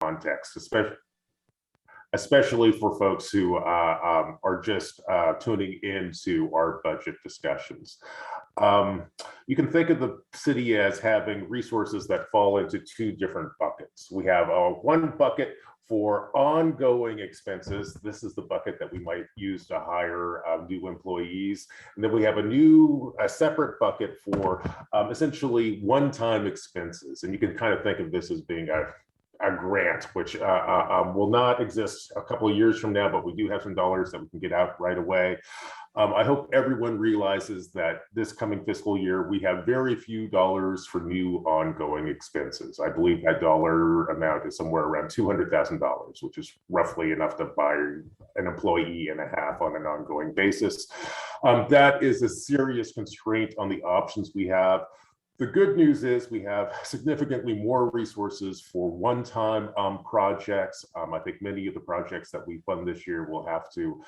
context, especially for folks who are just tuning into our budget discussions. You can think of the city as having resources that fall into two different buckets. We have one bucket for ongoing expenses. This is the bucket that we might use to hire new employees. And then we have a separate bucket for essentially one-time expenses. And you can kind of think of this as being a grant, which will not exist a couple of years from now, but we do have some dollars that we can get out right away. I hope everyone realizes that this coming fiscal year, we have very few dollars for new ongoing expenses. I believe that dollar amount is somewhere around $200,000, which is roughly enough to buy an employee and a half on an ongoing basis. That is a serious constraint on the options we have. The good news is we have significantly more resources for one-time projects. I think many of the projects that we fund this year will have to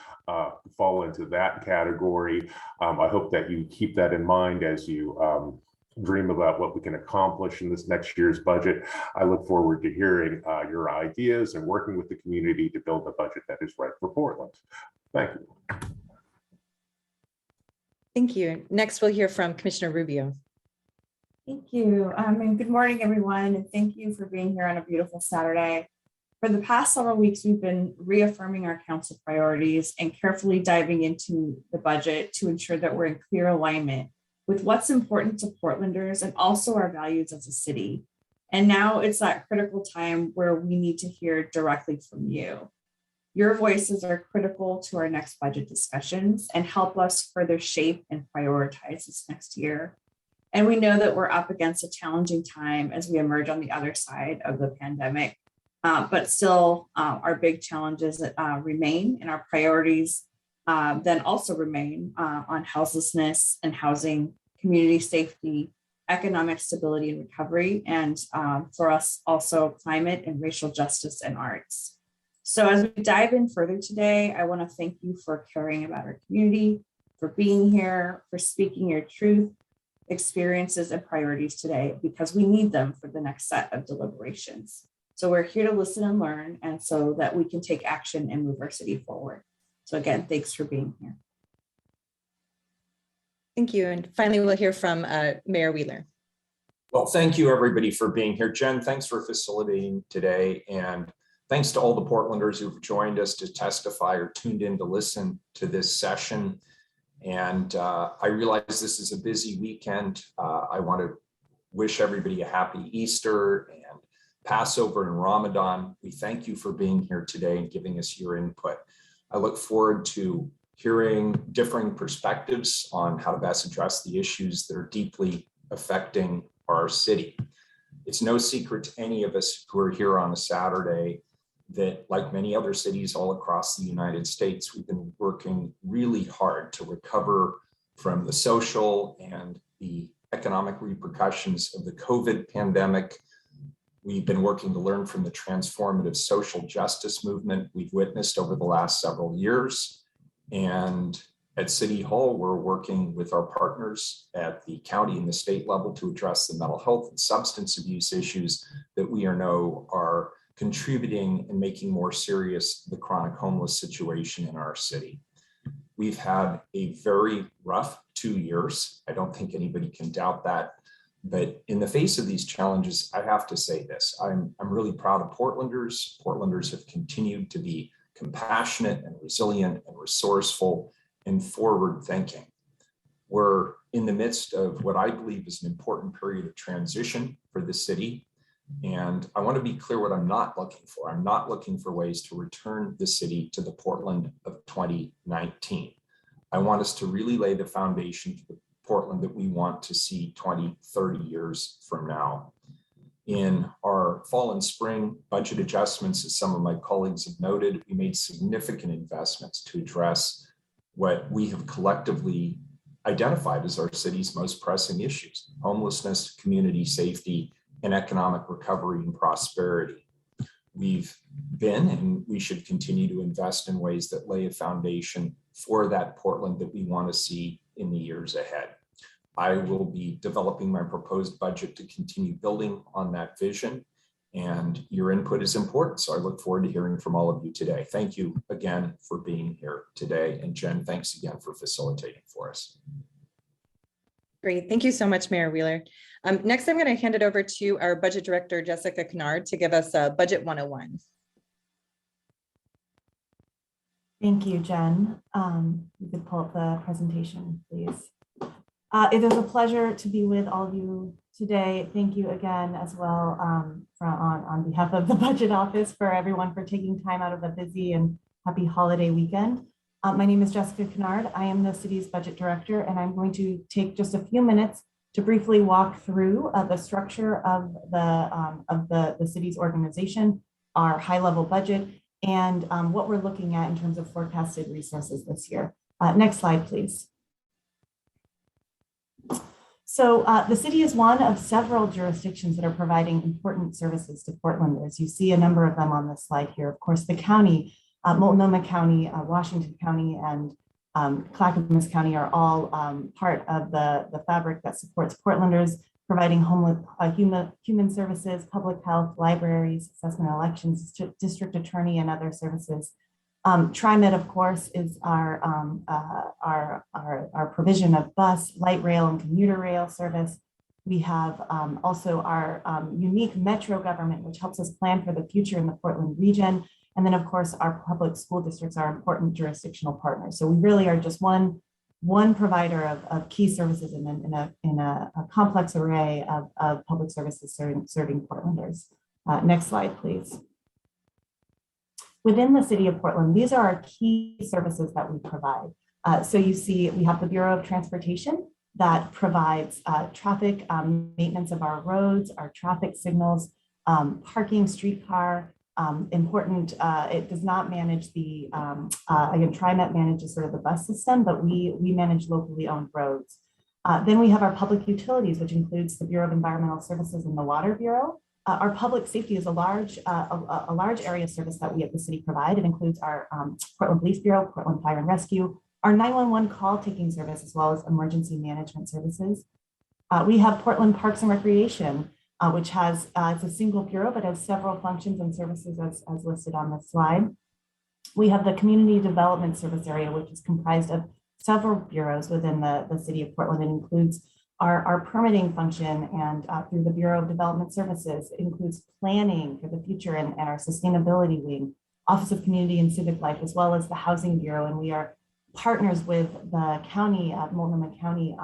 fall into that category. I hope that you keep that in mind as you dream about what we can accomplish in this next year's budget. I look forward to hearing your ideas and working with the community to build a budget that is right for Portland. Thank you. Thank you. Next, we'll hear from Commissioner Rubio. Thank you, and good morning, everyone, and thank you for being here on a beautiful Saturday. For the past several weeks, we've been reaffirming our council priorities and carefully diving into the budget to ensure that we're in clear alignment with what's important to Portlanders and also our values as a city. And now it's that critical time where we need to hear directly from you. Your voices are critical to our next budget discussions and help us further shape and prioritize this next year. And we know that we're up against a challenging time as we emerge on the other side of the pandemic, but still our big challenges remain, and our priorities then also remain on houselessness and housing, community safety, economic stability and recovery, and for us also climate and racial justice and arts. So as we dive in further today, I want to thank you for caring about our community, for being here, for speaking your truth, experiences and priorities today, because we need them for the next set of deliberations. So we're here to listen and learn, and so that we can take action and move our city forward. So again, thanks for being here. Thank you. And finally, we'll hear from Mayor Wheeler. Well, thank you everybody for being here. Jen, thanks for facilitating today. And thanks to all the Portlanders who've joined us to testify or tuned in to listen to this session. And I realize this is a busy weekend. I want to wish everybody a happy Easter and Passover and Ramadan. We thank you for being here today and giving us your input. I look forward to hearing differing perspectives on how to best address the issues that are deeply affecting our city. It's no secret to any of us who are here on a Saturday that, like many other cities all across the United States, we've been working really hard to recover from the social and the economic repercussions of the COVID pandemic. We've been working to learn from the transformative social justice movement we've witnessed over the last several years. And at City Hall, we're working with our partners at the county and the state level to address the mental health and substance abuse issues that we know are contributing and making more serious the chronic homeless situation in our city. We've had a very rough 2 years. I don't think anybody can doubt that. But in the face of these challenges, I have to say this, I'm really proud of Portlanders. Portlanders have continued to be compassionate and resilient and resourceful and forward thinking. We're in the midst of what I believe is an important period of transition for the city. And I want to be clear what I'm not looking for. I'm not looking for ways to return the city to the Portland of 2019. I want us to really lay the foundation for the Portland that we want to see 20, 30 years from now. In our fall and spring budget adjustments, as some of my colleagues have noted, we made significant investments to address what we have collectively identified as our city's most pressing issues: homelessness, community safety, and economic recovery and prosperity. We've been, and we should continue to invest in ways that lay a foundation for that Portland that we want to see in the years ahead. I will be developing my proposed budget to continue building on that vision. And your input is important. So I look forward to hearing from all of you today. Thank you again for being here today. And Jen, thanks again for facilitating for us. Great. Thank you so much, Mayor Wheeler. Next, I'm going to hand it over to our Budget Director, Jessica Kennard, to give us a Budget 101. Thank you, Jen. You could pull up the presentation, please. It is a pleasure to be with all of you today. Thank you again as well on behalf of the Budget Office for everyone for taking time out of a busy and happy holiday weekend. My name is Jessica Kennard. I am the city's Budget Director, and I'm going to take just a few minutes to briefly walk through the structure of the city's organization, our high-level budget, and what we're looking at in terms of forecasted resources this year. Next slide, please. So the city is one of several jurisdictions that are providing important services to Portlanders. You see a number of them on this slide here. Of course, the county, Multnomah County, Washington County, and Clackamas County are all part of the fabric that supports Portlanders, providing human services, public health, libraries, assessment elections, district attorney, and other services. TriMet, of course, is our provision of bus, light rail, and commuter rail service. We have also our unique metro government, which helps us plan for the future in the Portland region. And then, of course, our public school districts are important jurisdictional partners. So we really are just one provider of key services in a complex array of public services serving Portlanders. Next slide, please. Within the city of Portland, these are our key services that we provide. So you see, we have the Bureau of Transportation that provides traffic maintenance of our roads, our traffic signals, parking, streetcar. It does not manage the, again, TriMet manages sort of the bus system, but we manage locally owned roads. Then we have our public utilities, which includes the Bureau of Environmental Services and the Water Bureau. Our public safety is a large area of service that we at the city provide. It includes our Portland Police Bureau, Portland Fire and Rescue, our 911 call taking service, as well as emergency management services. We have Portland Parks and Recreation, which has, it's a single bureau, but has several functions and services as listed on this slide. We have the Community Development Service Area, which is comprised of several bureaus within the city of Portland. It includes our permitting function and through the Bureau of Development Services. It includes planning for the future and our sustainability wing, Office of Community and Civic Life, as well as the Housing Bureau. And we are partners with the county, Multnomah County,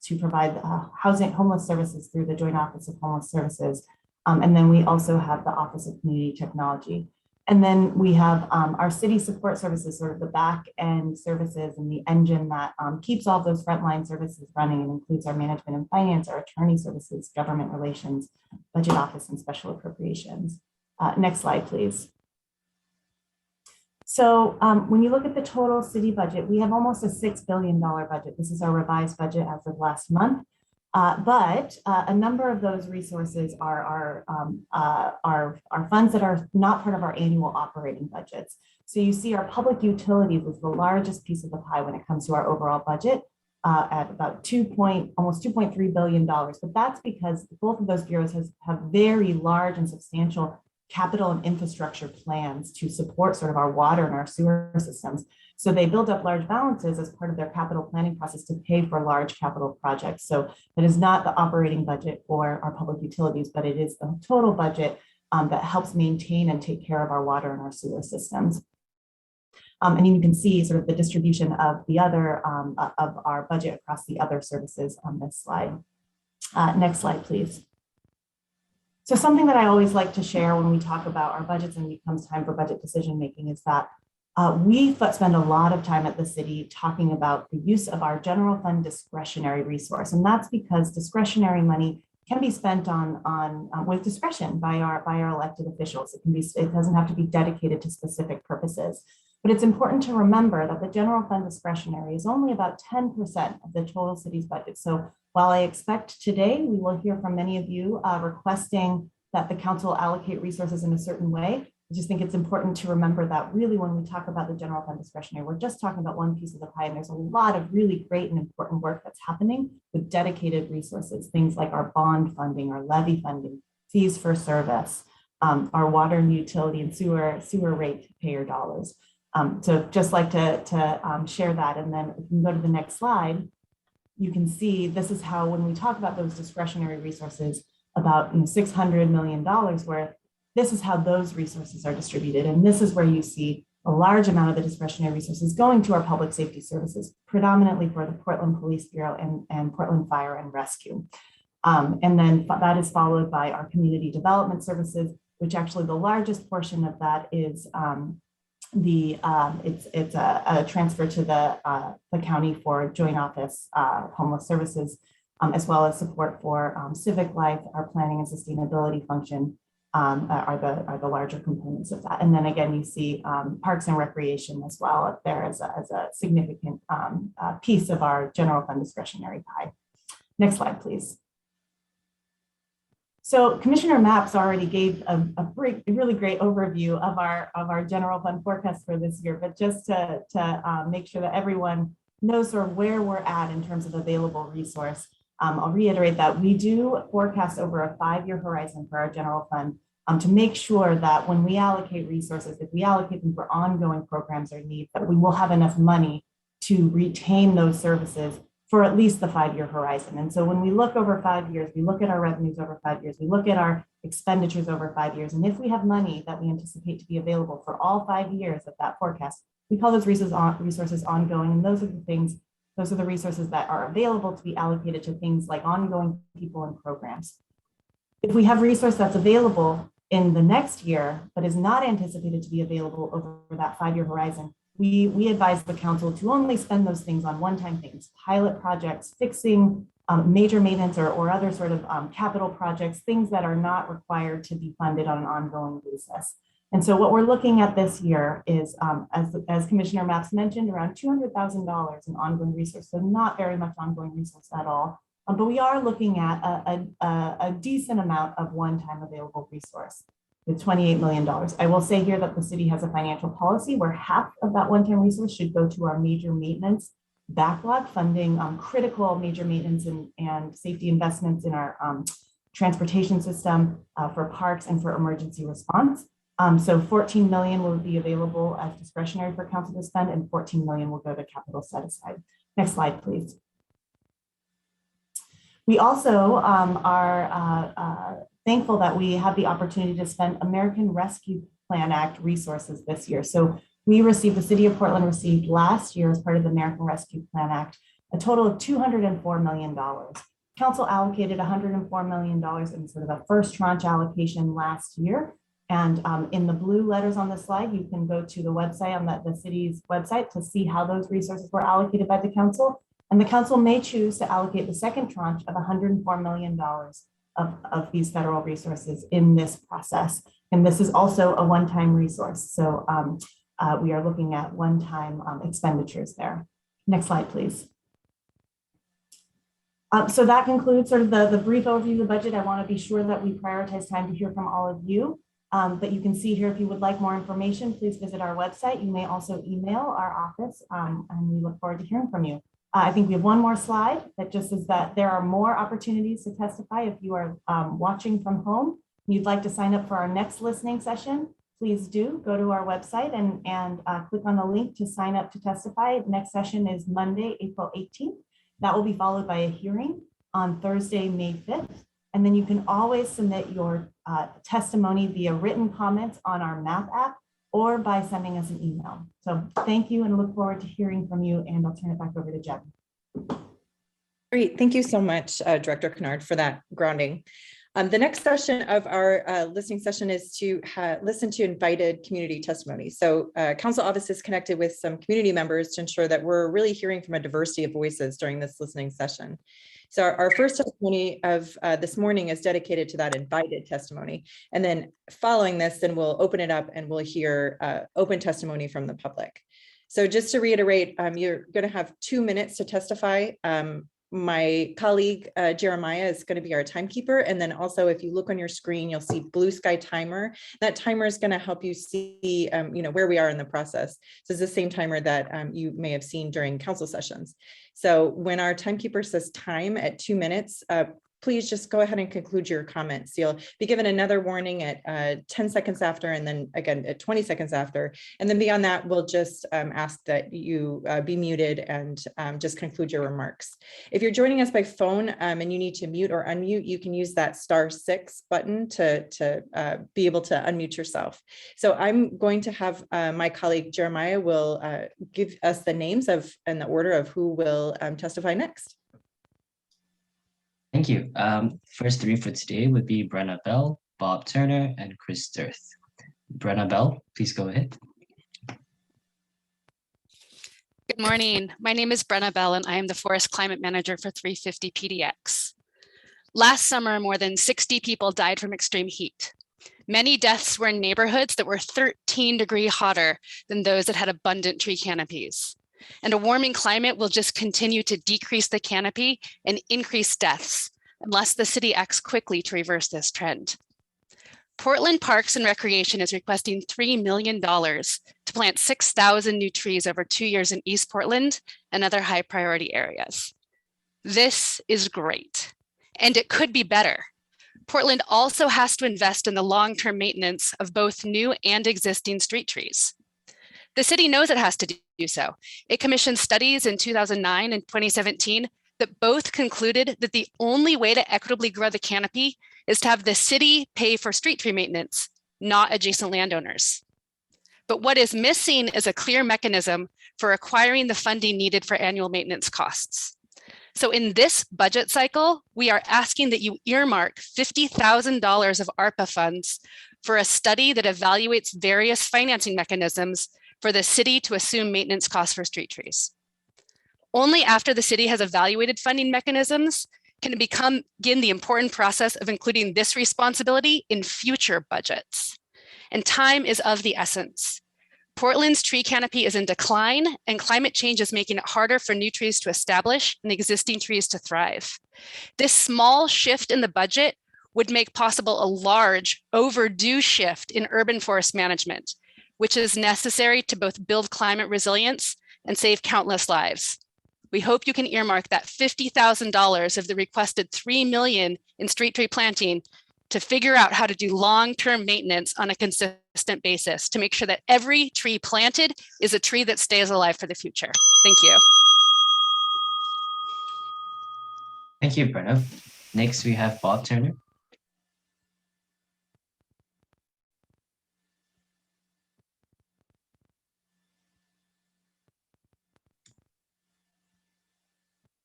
to provide homeless services through the Joint Office of Homeless Services. And then we also have the Office of Community Technology. And then we have our city support services, sort of the back end services and the engine that keeps all those frontline services running, and includes our management and finance, our attorney services, government relations, budget office, and special appropriations. Next slide, please. So when you look at the total city budget, we have almost a $6 billion budget. This is our revised budget as of last month. But a number of those resources are funds that are not part of our annual operating budgets. So you see our public utilities is the largest piece of the pie when it comes to our overall budget at about almost $2.3 billion. But that's because both of those bureaus have very large and substantial capital and infrastructure plans to support sort of our water and our sewer systems. So they build up large balances as part of their capital planning process to pay for large capital projects. So it is not the operating budget for our public utilities, but it is the total budget that helps maintain and take care of our water and our sewer systems. And you can see sort of the distribution of the other of our budget across the other services on this slide. Next slide, please. So something that I always like to share when we talk about our budgets and it comes time for budget decision making is that we spend a lot of time at the city talking about the use of our general fund discretionary resource. And that's because discretionary money can be spent on with discretion by our elected officials. It doesn't have to be dedicated to specific purposes. But it's important to remember that the general fund discretionary is only about 10% of the total city's budget. So while I expect today we will hear from many of you requesting that the council allocate resources in a certain way, I just think it's important to remember that really when we talk about the general fund discretionary, we're just talking about one piece of the pie, and there's a lot of really great and important work that's happening with dedicated resources, things like our bond funding, our levy funding, fees for service, our water and utility and sewer rate payer dollars. So just like to share that. And then if you can go to the next slide, you can see this is how, when we talk about those discretionary resources, about $600 million worth, this is how those resources are distributed. And this is where you see a large amount of the discretionary resources going to our public safety services, predominantly for the Portland Police Bureau and Portland Fire and Rescue. And then that is followed by our community development services, which actually the largest portion of that is it's a transfer to the county for joint office homeless services, as well as support for civic life. Our planning and sustainability function are the larger components of that. And then again, you see parks and recreation as well up there as a significant piece of our general fund discretionary pie. Next slide, please. So Commissioner Mapps already gave a really great overview of our general fund forecast for this year, but just to make sure that everyone knows sort of where we're at in terms of available resource, I'll reiterate that we do forecast over a 5-year horizon for our general fund to make sure that when we allocate resources, if we allocate them for ongoing programs or needs, that we will have enough money to retain those services for at least the 5-year horizon. And so when we look over 5 years, we look at our revenues over 5 years, we look at our expenditures over 5 years. And if we have money that we anticipate to be available for all 5 years of that forecast, we call those resources ongoing. And those are the resources that are available to be allocated to things like ongoing people and programs. If we have resource that's available in the next year, but is not anticipated to be available over that 5-year horizon, we advise the council to only spend those things on one-time things, pilot projects, fixing major maintenance or other sort of capital projects, things that are not required to be funded on an ongoing basis. And so what we're looking at this year is, as Commissioner Mapps mentioned, around $200,000 in ongoing resource, so not very much ongoing resource at all. But we are looking at a decent amount of one-time available resource with $28 million. I will say here that the city has a financial policy where half of that one-time resource should go to our major maintenance backlog, funding critical major maintenance and safety investments in our transportation system for parks and for emergency response. So 14 million will be available as discretionary for council to spend, and 14 million will go to capital set aside. Next slide, please. We also are thankful that we have the opportunity to spend American Rescue Plan Act resources this year. So the city of Portland received last year as part of the American Rescue Plan Act, a total of $204 million. Council allocated $104 million in sort of a first tranche allocation last year. And in the blue letters on the slide, you can go to the website on the city's website to see how those resources were allocated by the council. And the council may choose to allocate the second tranche of $104 million of these federal resources in this process. And this is also a one-time resource. So we are looking at one-time expenditures there. Next slide, please. So that concludes sort of the brief overview of the budget. I want to be sure that we prioritize time to hear from all of you. But you can see here, if you would like more information, please visit our website. You may also email our office, and we look forward to hearing from you. I think we have one more slide that just says that there are more opportunities to testify. If you are watching from home and you'd like to sign up for our next listening session, please do go to our website and click on the link to sign up to testify. Next session is Monday, April 18th. That will be followed by a hearing on Thursday, May 5th. And then you can always submit your testimony via written comments on our MAP app or by sending us an email. So thank you and look forward to hearing from you, and I'll turn it back over to Jen. Great. Thank you so much, Director Kennard, for that grounding. The next session of our listening session is to listen to invited community testimony. So council office is connected with some community members to ensure that we're really hearing from a diversity of voices during this listening session. So our first testimony of this morning is dedicated to that invited testimony. And then following this, then we'll open it up and we'll hear open testimony from the public. So just to reiterate, you're going to have 2 minutes to testify. My colleague, Jeremiah, is going to be our timekeeper. And then also, if you look on your screen, you'll see blue sky timer. That timer is going to help you see, where we are in the process. So it's the same timer that you may have seen during council sessions. So when our timekeeper says time at 2 minutes, please just go ahead and conclude your comments. You'll be given another warning at 10 seconds after, and then again at 20 seconds after. And then beyond that, we'll just ask that you be muted and just conclude your remarks. If you're joining us by phone and you need to mute or unmute, you can use that *6 button to be able to unmute yourself. So I'm going to have my colleague Jeremiah will give us the names of and the order of who will testify next. Thank you. First three for today would be Brenna Bell, Bob Turner, and Chris Sturth. Brenna Bell, please go ahead. Good morning. My name is Brenna Bell, and I am the Forest Climate Manager for 350 PDX. Last summer, more than 60 people died from extreme heat. Many deaths were in neighborhoods that were 13 degrees hotter than those that had abundant tree canopies. And a warming climate will just continue to decrease the canopy and increase deaths unless the city acts quickly to reverse this trend. Portland Parks and Recreation is requesting $3 million to plant 6,000 new trees over 2 years in East Portland and other high priority areas. This is great, and it could be better. Portland also has to invest in the long-term maintenance of both new and existing street trees. The city knows it has to do so. It commissioned studies in 2009 and 2017 that both concluded that the only way to equitably grow the canopy is to have the city pay for street tree maintenance, not adjacent landowners. But what is missing is a clear mechanism for acquiring the funding needed for annual maintenance costs. So in this budget cycle, we are asking that you earmark $50,000 of ARPA funds for a study that evaluates various financing mechanisms for the city to assume maintenance costs for street trees. Only after the city has evaluated funding mechanisms can it begin the important process of including this responsibility in future budgets. And time is of the essence. Portland's tree canopy is in decline, and climate change is making it harder for new trees to establish and existing trees to thrive. This small shift in the budget would make possible a large, overdue shift in urban forest management, which is necessary to both build climate resilience and save countless lives. We hope you can earmark that $50,000 of the requested $3 million in street tree planting to figure out how to do long-term maintenance on a consistent basis to make sure that every tree planted is a tree that stays alive for the future. Thank you. Thank you, Brenna. Next, we have Bob Turner.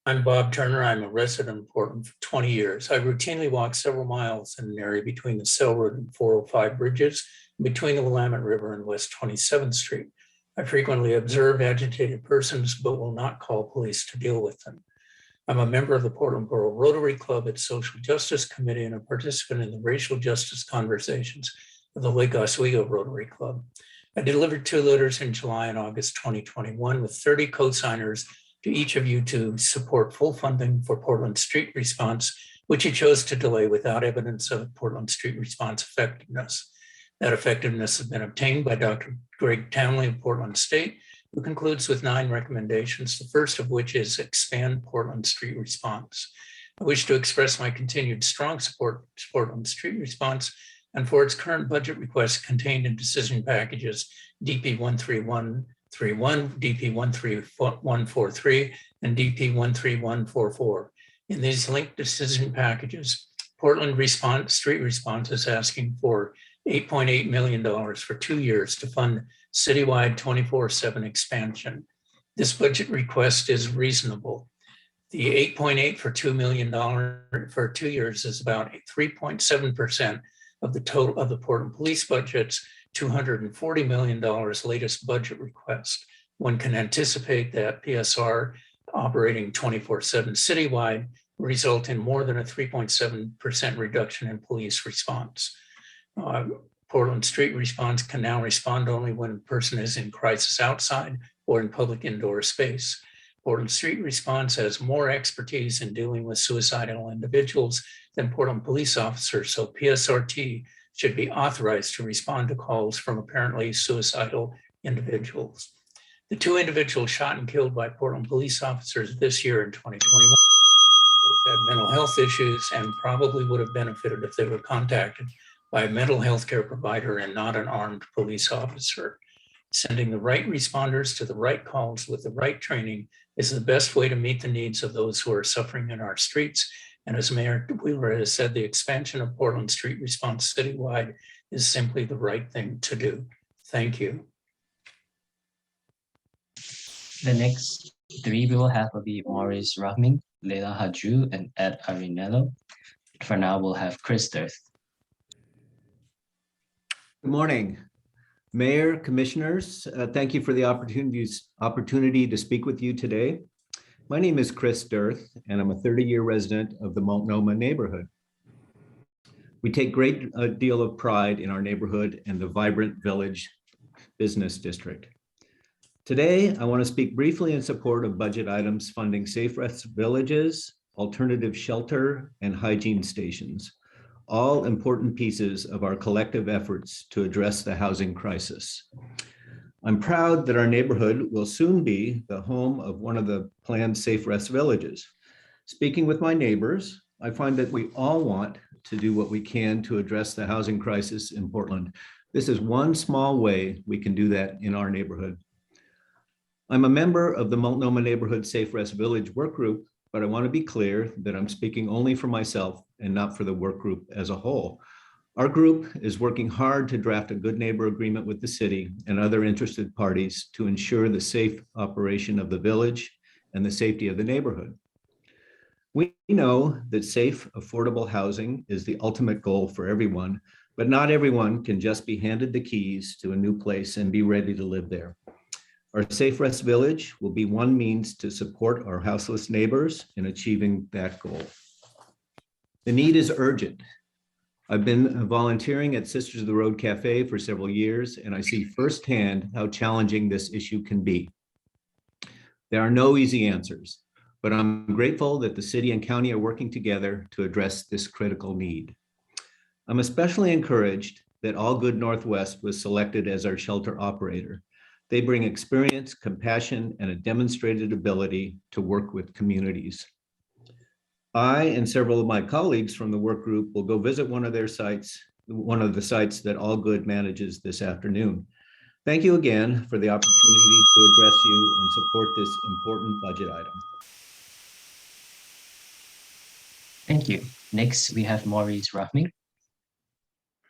I'm Bob Turner. I'm a resident of Portland for 20 years. I routinely walk several miles in an area between the Cell Road and 405 bridges, between the Willamette River and West 27th Street. I frequently observe agitated persons, but will not call police to deal with them. I'm a member of the Portland Borough Rotary Club at Social Justice Committee and a participant in the racial justice conversations of the Lake Oswego Rotary Club. I delivered 2 letters in July and August 2021 with 30 co-signers to each of you to support full funding for Portland Street Response, which you chose to delay without evidence of Portland Street Response effectiveness. That effectiveness has been obtained by Dr. Greg Townley of Portland State, who concludes with 9 recommendations, the first of which is expand Portland Street Response. I wish to express my continued strong support to Portland Street Response and for its current budget requests contained in decision packages DP 13131, DP 13143, and DP 13144. In these linked decision packages, Portland Street Response is asking for $8.8 million for 2 years to fund citywide 24/7 expansion. This budget request is reasonable. The 8.8 for $2 million for 2 years is about 3.7% of the total of the Portland Police budget's $240 million latest budget request. One can anticipate that PSR operating 24/7 citywide will result in more than a 3.7% reduction in police response. Portland Street Response can now respond only when a person is in crisis outside or in public indoor space. Portland Street Response has more expertise in dealing with suicidal individuals than Portland police officers, so PSRT should be authorized to respond to calls from apparently suicidal individuals. The 2 individuals shot and killed by Portland police officers this year in 2021, both had mental health issues and probably would have benefited if they were contacted by a mental health care provider and not an armed police officer. Sending the right responders to the right calls with the right training is the best way to meet the needs of those who are suffering in our streets. And as Mayor Wheeler has said, the expansion of Portland Street Response citywide is simply the right thing to do. Thank you. The next three we will have will be Maurice Rahming, Leila Hadju, and Ed Arinello. For now, we'll have Chris Durth. Good morning, Mayor, Commissioners. Thank you for the opportunity to speak with you today. My name is Chris Durth, and I'm a 30-year resident of the Multnomah neighborhood. We take great deal of pride in our neighborhood and the vibrant village business district. Today, I want to speak briefly in support of budget items funding safe rest villages, alternative shelter, and hygiene stations, all important pieces of our collective efforts to address the housing crisis. I'm proud that our neighborhood will soon be the home of one of the planned safe rest villages. Speaking with my neighbors, I find that we all want to do what we can to address the housing crisis in Portland. This is one small way we can do that in our neighborhood. I'm a member of the Multnomah Neighborhood Safe Rest Village Work Group, but I want to be clear that I'm speaking only for myself and not for the work group as a whole. Our group is working hard to draft a good neighbor agreement with the city and other interested parties to ensure the safe operation of the village and the safety of the neighborhood. We know that safe, affordable housing is the ultimate goal for everyone, but not everyone can just be handed the keys to a new place and be ready to live there. Our Safe Rest Village will be one means to support our houseless neighbors in achieving that goal. The need is urgent. I've been volunteering at Sisters of the Road Cafe for several years, and I see firsthand how challenging this issue can be. There are no easy answers, but I'm grateful that the city and county are working together to address this critical need. I'm especially encouraged that All Good Northwest was selected as our shelter operator. They bring experience, compassion, and a demonstrated ability to work with communities. I and several of my colleagues from the work group will go visit one of their sites, one of the sites that All Good manages this afternoon. Thank you again for the opportunity to address you and support this important budget item. Thank you. Next, we have Maurice Rahming.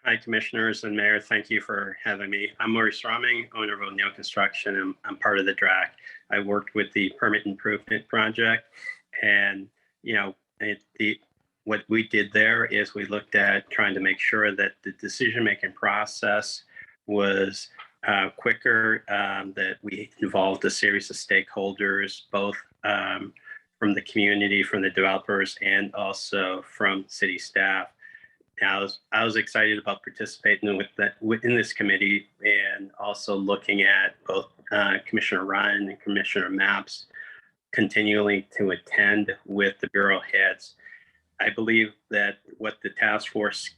Hi, Commissioners and Mayor. Thank you for having me. I'm Maurice Rahming, owner of O'Neill Construction. I'm part of the DRAC. I worked with the Permit Improvement Project, and what we did there is we looked at trying to make sure that the decision-making process was quicker, that we involved a series of stakeholders, both from the community, from the developers, and also from city staff. I was excited about participating within this committee, and also looking at both Commissioner Ryan and Commissioner Mapps continually to attend with the bureau heads. I believe that what the task force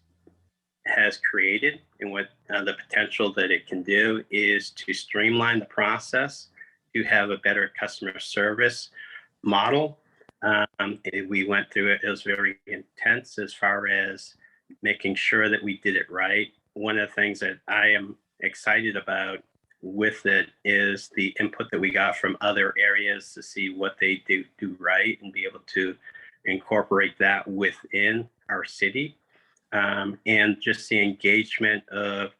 has created and what the potential that it can do is to streamline the process, to have a better customer service model. We went through it. It was very intense as far as making sure that we did it right. One of the things that I am excited about with it is the input that we got from other areas to see what they do right and be able to incorporate that within our city. And just the engagement of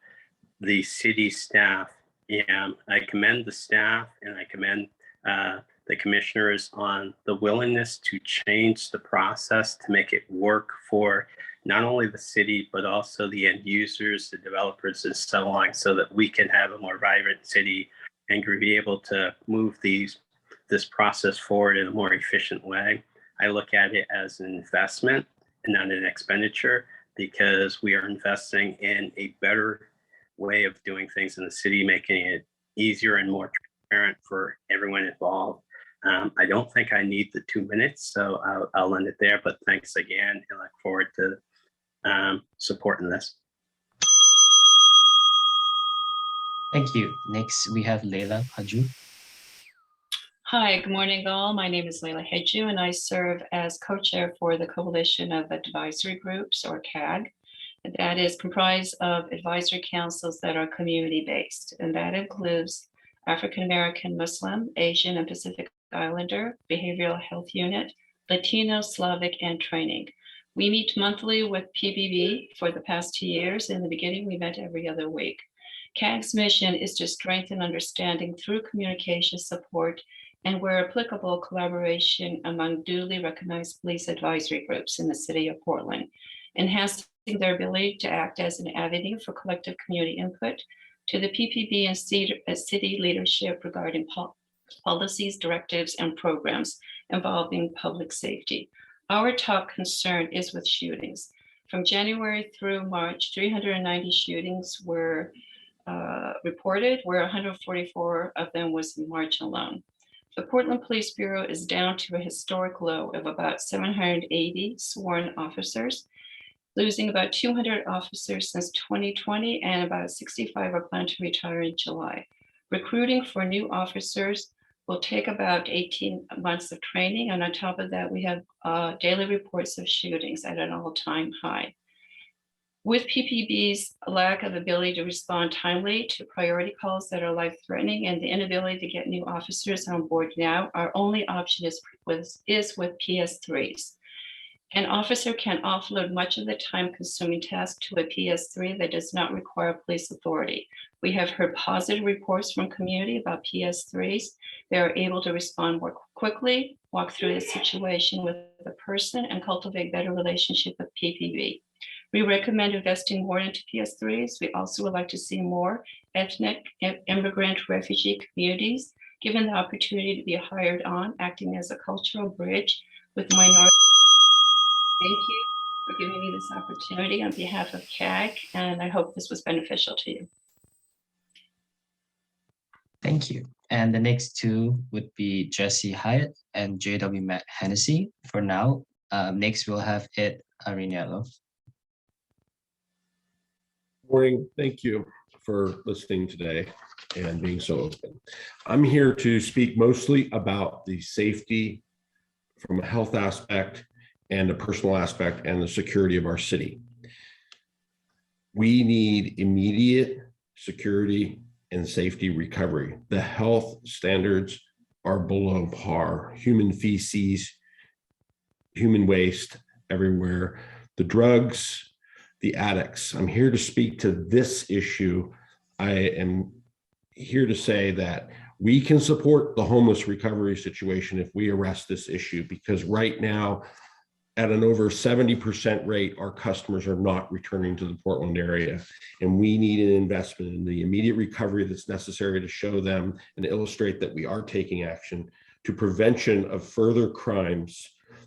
the city staff. Yeah, I commend the staff, and I commend the commissioners on the willingness to change the process to make it work for not only the city, but also the end users, the developers, and so on, so that we can have a more vibrant city and be able to move this process forward in a more efficient way. I look at it as an investment and not an expenditure, because we are investing in a better way of doing things in the city, making it easier and more transparent for everyone involved. I don't think I need the 2 minutes, so I'll end it there, but thanks again, and look forward to supporting this. Thank you. Next, we have Leila Hadju. Hi, good morning all. My name is Leila Hedju and I serve as co-chair for the Coalition of Advisory Groups, or CAG. That is comprised of advisory councils that are community-based, and that includes African American, Muslim, Asian and Pacific Islander, Behavioral Health Unit, Latino, Slavic, and Training. We meet monthly with PBB for the past 2 years. In the beginning, we met every other week. CAG's mission is to strengthen understanding through communication support and, where applicable, collaboration among duly recognized police advisory groups in the city of Portland, enhancing their ability to act as an avenue for collective community input to the PPB and city leadership regarding policies, directives, and programs involving public safety. Our top concern is with shootings. From January through March, 390 shootings were reported, where 144 of them was in March alone. The Portland Police Bureau is down to a historic low of about 780 sworn officers, losing about 200 officers since 2020, and about 65 are planned to retire in July. Recruiting for new officers will take about 18 months of training, and on top of that, we have daily reports of shootings at an all-time high. With PPB's lack of ability to respond timely to priority calls that are life-threatening and the inability to get new officers on board now, our only option is with PS3s. An officer can offload much of the time-consuming task to a PS3 that does not require police authority. We have heard positive reports from community about PS3s. They are able to respond more quickly, walk through the situation with the person, and cultivate better relationship with PPB. We recommend investing more into PS3s. We also would like to see more ethnic, immigrant, refugee communities given the opportunity to be hired on, acting as a cultural bridge with minorities. Thank you for giving me this opportunity on behalf of CAG, and I hope this was beneficial to you. Thank you. And the next two would be Jesse Hyatt and JW Matt Hennessy. For now, next we'll have Ed Arinello. Morning. Thank you for listening today and being so open. I'm here to speak mostly about the safety from a health aspect and a personal aspect and the security of our city. We need immediate security and safety recovery. The health standards are below par. Human feces, human waste everywhere. The drugs, the addicts. I'm here to speak to this issue. I am here to say that we can support the homeless recovery situation if we arrest this issue, because right now, at an over 70% rate, our customers are not returning to the Portland area. And we need an investment in the immediate recovery that's necessary to show them and illustrate that we are taking action, to prevention of further crimes,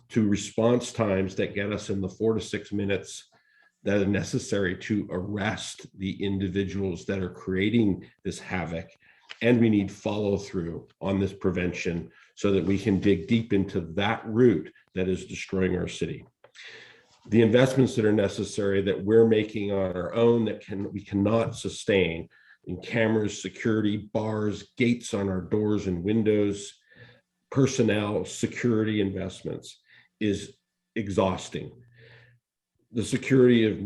to response times that get us in the 4 to 6 minutes that are necessary to arrest the individuals that are creating this havoc. And we need follow through on this prevention so that we can dig deep into that root that is destroying our city. The investments that are necessary that we're making on our own that we cannot sustain in cameras, security, bars, gates on our doors and windows, personnel, security investments is exhausting. The security of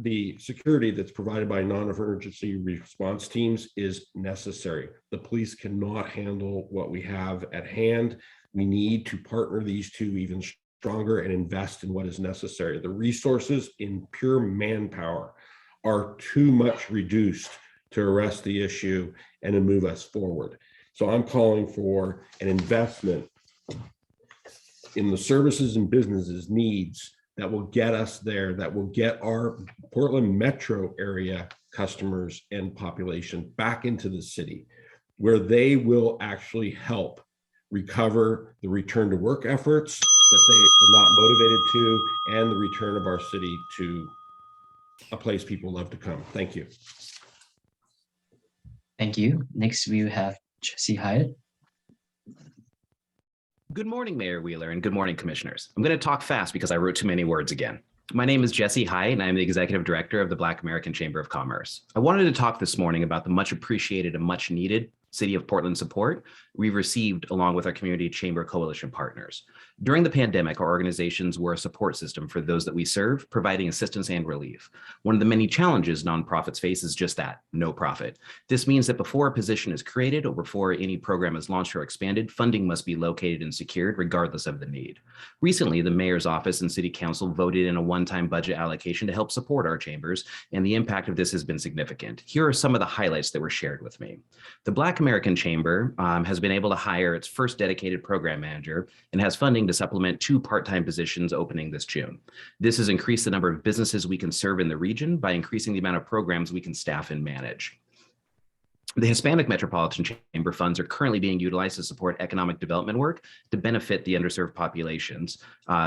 the security that's provided by non-emergency response teams is necessary. The police cannot handle what we have at hand. We need to partner these two even stronger and invest in what is necessary. The resources in pure manpower are too much reduced to arrest the issue and to move us forward. So I'm calling for an investment in the services and businesses needs that will get us there, that will get our Portland metro area customers and population back into the city, where they will actually help recover the return to work efforts that they are not motivated to, and the return of our city to a place people love to come. Thank you. Thank you. Next, we have Jesse Hyatt. Good morning, Mayor Wheeler, and good morning, commissioners. I'm going to talk fast because I wrote too many words again. My name is Jesse Hyatt, and I'm the Executive Director of the Black American Chamber of Commerce. I wanted to talk this morning about the much appreciated and much needed City of Portland support we received along with our community chamber coalition partners. During the pandemic, our organizations were a support system for those that we serve, providing assistance and relief. One of the many challenges nonprofits face is just that, no profit. This means that before a position is created or before any program is launched or expanded, funding must be located and secured regardless of the need. Recently, the mayor's office and city council voted in a one-time budget allocation to help support our chambers, and the impact of this has been significant. Here are some of the highlights that were shared with me. The Black American Chamber has been able to hire its first dedicated program manager and has funding to supplement 2 part-time positions opening this June. This has increased the number of businesses we can serve in the region by increasing the amount of programs we can staff and manage. The Hispanic Metropolitan Chamber funds are currently being utilized to support economic development work to benefit the underserved populations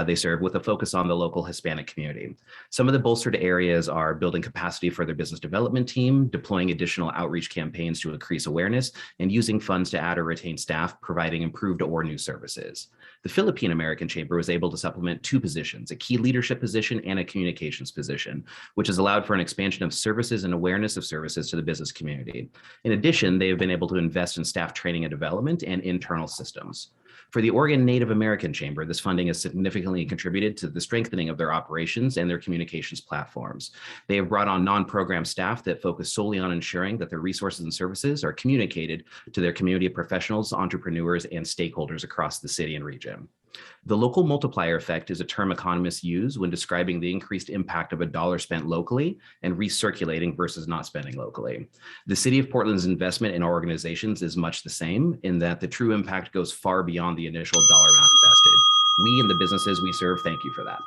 they serve, with a focus on the local Hispanic community. Some of the bolstered areas are building capacity for their business development team, deploying additional outreach campaigns to increase awareness, and using funds to add or retain staff, providing improved or new services. The Philippine American Chamber was able to supplement 2 positions, a key leadership position and a communications position, which has allowed for an expansion of services and awareness of services to the business community. In addition, they have been able to invest in staff training and development and internal systems. For the Oregon Native American Chamber, this funding has significantly contributed to the strengthening of their operations and their communications platforms. They have brought on non-program staff that focus solely on ensuring that their resources and services are communicated to their community of professionals, entrepreneurs, and stakeholders across the city and region. The local multiplier effect is a term economists use when describing the increased impact of a dollar spent locally and recirculating versus not spending locally. The City of Portland's investment in our organizations is much the same, in that the true impact goes far beyond the initial dollar amount invested. We and the businesses we serve thank you for that.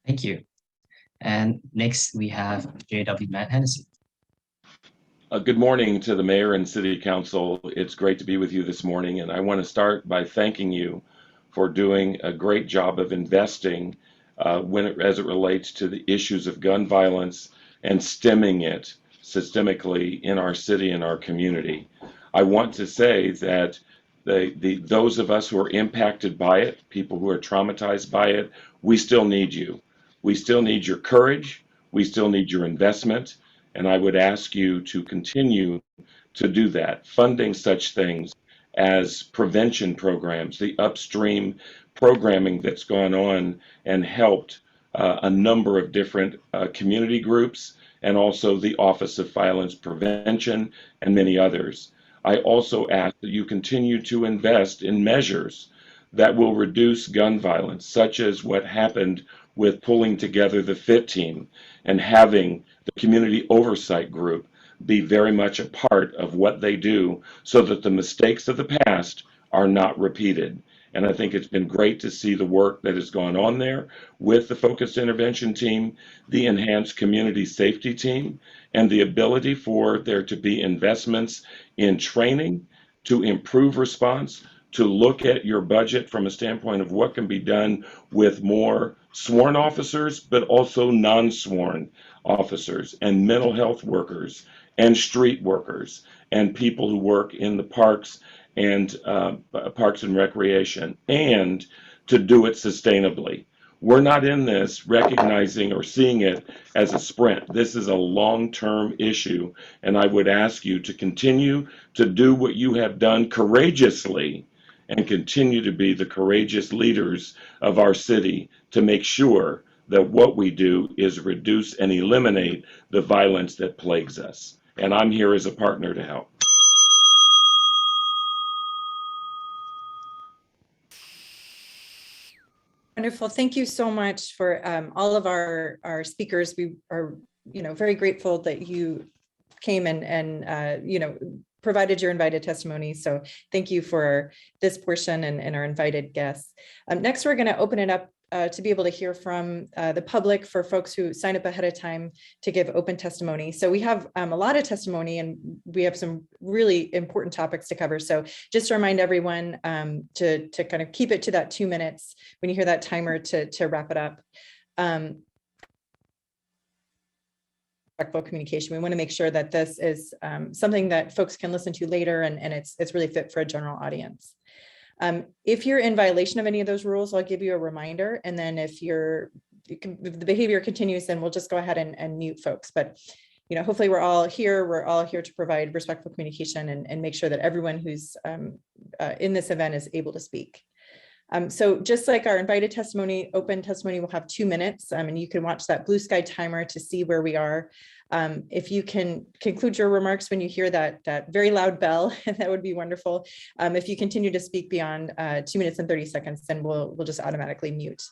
Thank you. And next we have JW Matt Hennessy. Good morning to the mayor and city council. It's great to be with you this morning, and I want to start by thanking you for doing a great job of investing as it relates to the issues of gun violence and stemming it systemically in our city and our community. I want to say that those of us who are impacted by it, people who are traumatized by it, we still need you. We still need your courage. We still need your investment. And I would ask you to continue to do that, funding such things as prevention programs, the upstream programming that's gone on and helped a number of different community groups, and also the Office of Violence Prevention and many others. I also ask that you continue to invest in measures that will reduce gun violence, such as what happened with pulling together the FIT team and having the community oversight group be very much a part of what they do so that the mistakes of the past are not repeated. And I think it's been great to see the work that has gone on there with the focused intervention team, the enhanced community safety team, and the ability for there to be investments in training to improve response, to look at your budget from a standpoint of what can be done with more sworn officers, but also non-sworn officers and mental health workers and street workers and people who work in the parks and recreation, and to do it sustainably. We're not in this recognizing or seeing it as a sprint. This is a long-term issue, and I would ask you to continue to do what you have done courageously and continue to be the courageous leaders of our city to make sure that what we do is reduce and eliminate the violence that plagues us. And I'm here as a partner to help. Wonderful. Thank you so much for all of our speakers. We are, very grateful that you came and provided your invited testimony. So thank you for this portion and our invited guests. Next, we're going to open it up to be able to hear from the public for folks who sign up ahead of time to give open testimony. So we have a lot of testimony and we have some really important topics to cover. So just to remind everyone to kind of keep it to that 2 minutes when you hear that timer to wrap it up. Respectful communication. We want to make sure that this is something that folks can listen to later and it's really fit for a general audience. If you're in violation of any of those rules, I'll give you a reminder. And then if the behavior continues, then we'll just go ahead and mute folks. But hopefully we're all here to provide respectful communication and make sure that everyone who's in this event is able to speak. So just like our invited testimony, open testimony will have 2 minutes, and you can watch that blue sky timer to see where we are. If you can conclude your remarks when you hear that very loud bell, that would be wonderful. If you continue to speak beyond 2 minutes and 30 seconds, then we'll just automatically mute.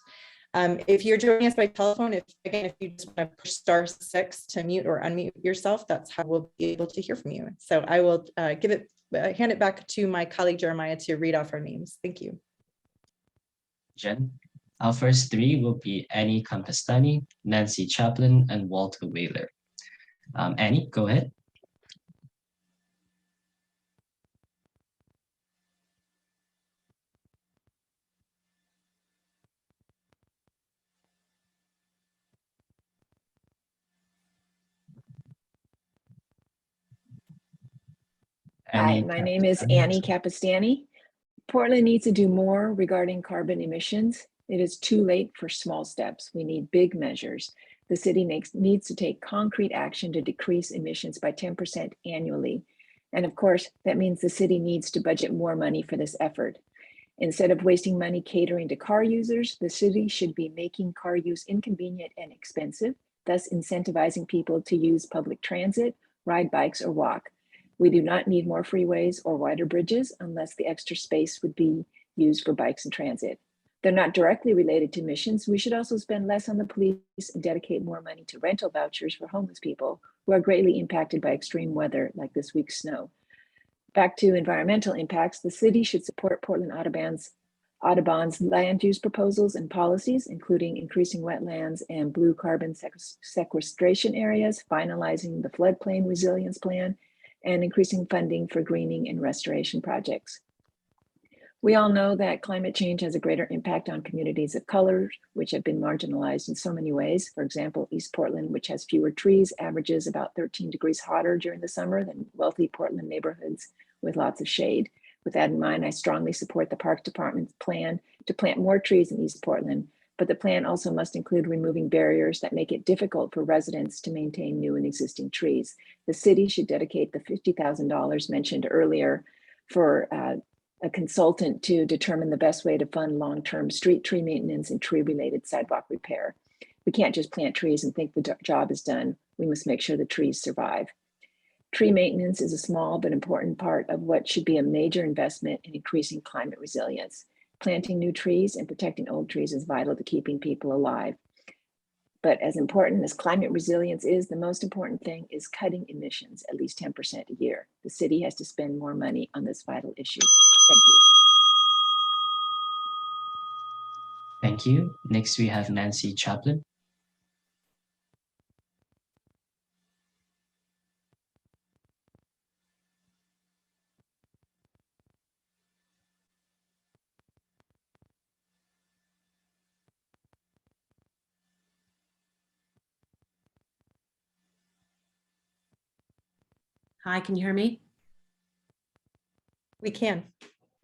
If you're joining us by telephone, if you just want to push *6 to mute or unmute yourself, that's how we'll be able to hear from you. So I will hand it back to my colleague Jeremiah to read off our names. Thank you. Jen. Our first 3 will be Annie Campestani, Nancy Chaplin, and Walter Whaler. Annie, go ahead. Hi, my name is Annie Capistani. Portland needs to do more regarding carbon emissions. It is too late for small steps. We need big measures. The city needs to take concrete action to decrease emissions by 10% annually. And of course, that means the city needs to budget more money for this effort. Instead of wasting money catering to car users, the city should be making car use inconvenient and expensive, thus incentivizing people to use public transit, ride bikes, or walk. We do not need more freeways or wider bridges unless the extra space would be used for bikes and transit. They're not directly related to emissions. We should also spend less on the police and dedicate more money to rental vouchers for homeless people who are greatly impacted by extreme weather like this week's snow. Back to environmental impacts, the city should support Portland Audubon's land use proposals and policies, including increasing wetlands and blue carbon sequestration areas, finalizing the floodplain resilience plan, and increasing funding for greening and restoration projects. We all know that climate change has a greater impact on communities of color, which have been marginalized in so many ways. For example, East Portland, which has fewer trees, averages about 13 degrees hotter during the summer than wealthy Portland neighborhoods with lots of shade. With that in mind, I strongly support the Parks Department's plan to plant more trees in East Portland, but the plan also must include removing barriers that make it difficult for residents to maintain new and existing trees. The city should dedicate the $50,000 mentioned earlier for a consultant to determine the best way to fund long-term street tree maintenance and tree-related sidewalk repair. We can't just plant trees and think the job is done. We must make sure the trees survive. Tree maintenance is a small but important part of what should be a major investment in increasing climate resilience. Planting new trees and protecting old trees is vital to keeping people alive. But as important as climate resilience is, the most important thing is cutting emissions at least 10% a year. The city has to spend more money on this vital issue. Thank you. Thank you. Next, we have Nancy Chaplin. Hi, can you hear me? We can.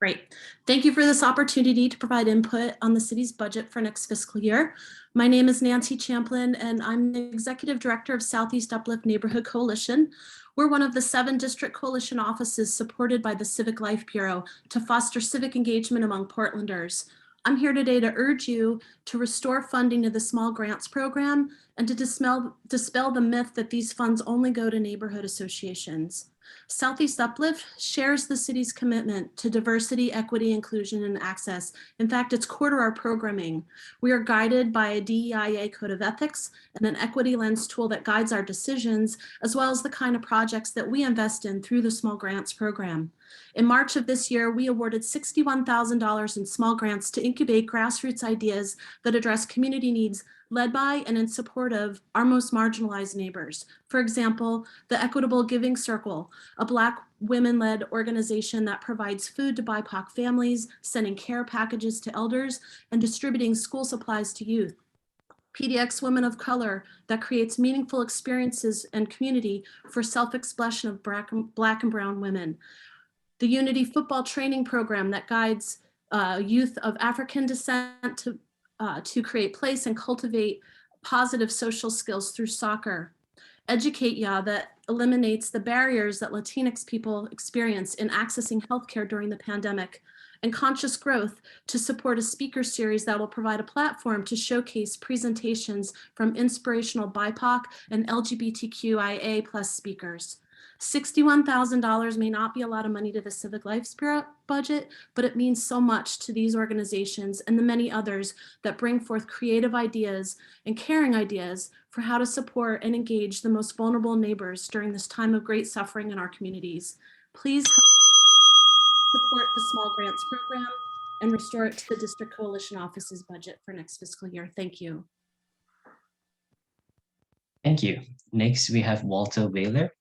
Great. Thank you for this opportunity to provide input on the city's budget for next fiscal year. My name is Nancy Champlin, and I'm the Executive Director of Southeast Uplift Neighborhood Coalition. We're one of the 7 district coalition offices supported by the Civic Life Bureau to foster civic engagement among Portlanders. I'm here today to urge you to restore funding to the small grants program and to dispel the myth that these funds only go to neighborhood associations. Southeast Uplift shares the city's commitment to diversity, equity, inclusion, and access. In fact, it's core to our programming. We are guided by a DEIA code of ethics and an equity lens tool that guides our decisions, as well as the kind of projects that we invest in through the small grants program. In March of this year, we awarded $61,000 in small grants to incubate grassroots ideas that address community needs led by and in support of our most marginalized neighbors. For example, the Equitable Giving Circle, a Black women-led organization that provides food to BIPOC families, sending care packages to elders, and distributing school supplies to youth. PDX Women of Color, that creates meaningful experiences and community for self-expression of Black and Brown women. The Unity Football Training Program that guides youth of African descent to create place and cultivate positive social skills through soccer. Educate Ya that eliminates the barriers that Latinx people experience in accessing healthcare during the pandemic, and Conscious Growth to support a speaker series that will provide a platform to showcase presentations from inspirational BIPOC and LGBTQIA+ speakers. $61,000 may not be a lot of money to the Civic Life Bureau budget, but it means so much to these organizations and the many others that bring forth creative ideas and caring ideas for how to support and engage the most vulnerable neighbors during this time of great suffering in our communities. Please support the Small Grants Program and restore it to the District Coalition Office's budget for next fiscal year. Thank you. Thank you. Next, we have Walter Whaler.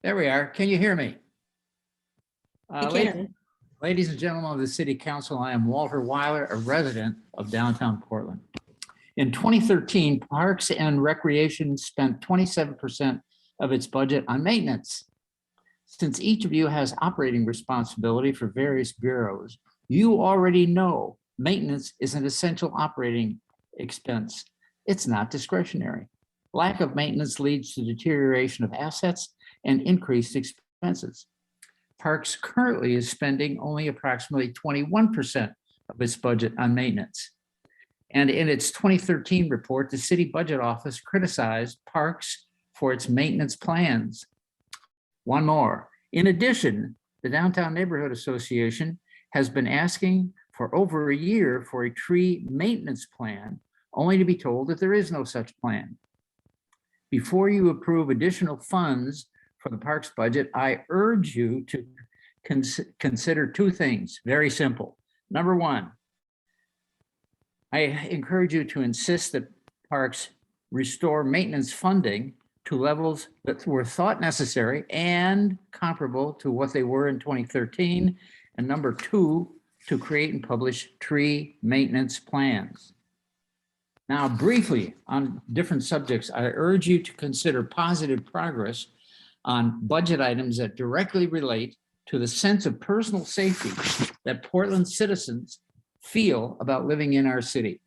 There we are. Can you hear me? We can. Ladies and gentlemen of the City Council, I am Walter Weiler, a resident of downtown Portland. In 2013, Parks and Recreation spent 27% of its budget on maintenance. Since each of you has operating responsibility for various bureaus, you already know maintenance is an essential operating expense. It's not discretionary. Lack of maintenance leads to deterioration of assets and increased expenses. Parks currently is spending only approximately 21% of its budget on maintenance. And in its 2013 report, the City Budget Office criticized Parks for its maintenance plans. One more. In addition, the Downtown Neighborhood Association has been asking for over a year for a tree maintenance plan, only to be told that there is no such plan. Before you approve additional funds for the Parks budget, I urge you to consider two things, very simple. Number one, I encourage you to insist that Parks restore maintenance funding to levels that were thought necessary and comparable to what they were in 2013. And number two, to create and publish tree maintenance plans. Now, briefly on different subjects, I urge you to consider positive progress on budget items that directly relate to the sense of personal safety that Portland citizens feel about living in our city.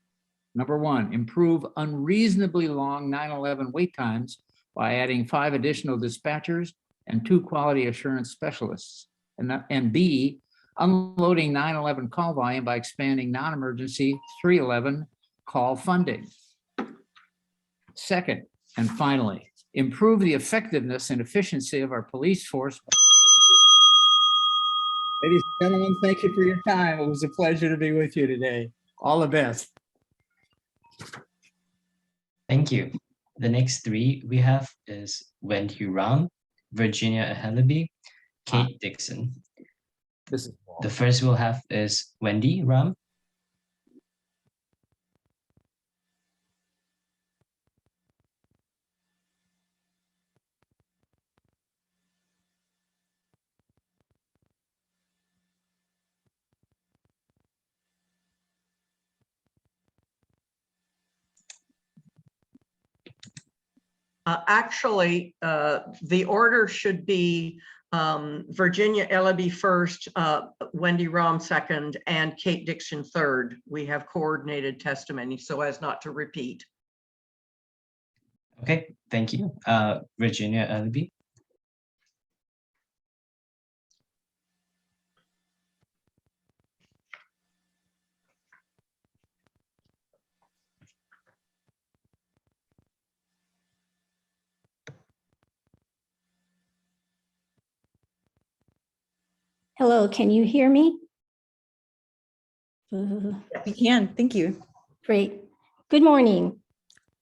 Number one, improve unreasonably long 9/11 wait times by adding 5 additional dispatchers and 2 quality assurance specialists. And B, unloading 9/11 call volume by expanding non-emergency 311 call funding. Second, and finally, improve the effectiveness and efficiency of our police force. Ladies and gentlemen, thank you for your time. It was a pleasure to be with you today. All the best. Thank you. The next three we have is Wendy Ram, Virginia Halaby, Kate Dixon. The first we'll have is Wendy Ram. Actually, the order should be Virginia Ellaby first, Wendy Ram second, and Kate Dixon third. We have coordinated testimony so as not to repeat. Okay, thank you. Virginia Ellaby. Hello, can you hear me? We can, thank you. Great. Good morning.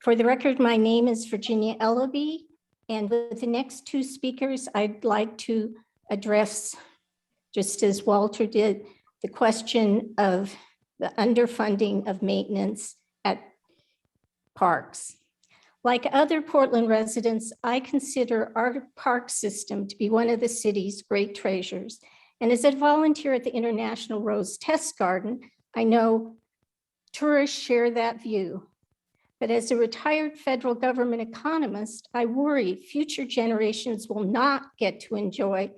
For the record, my name is Virginia Ellaby, and with the next two speakers, I'd like to address, just as Walter did, the question of the underfunding of maintenance at parks. Like other Portland residents, I consider our park system to be one of the city's great treasures, And as a volunteer at the International Rose Test Garden, I know tourists share that view. But as a retired federal government economist, I worry future generations will not get to enjoy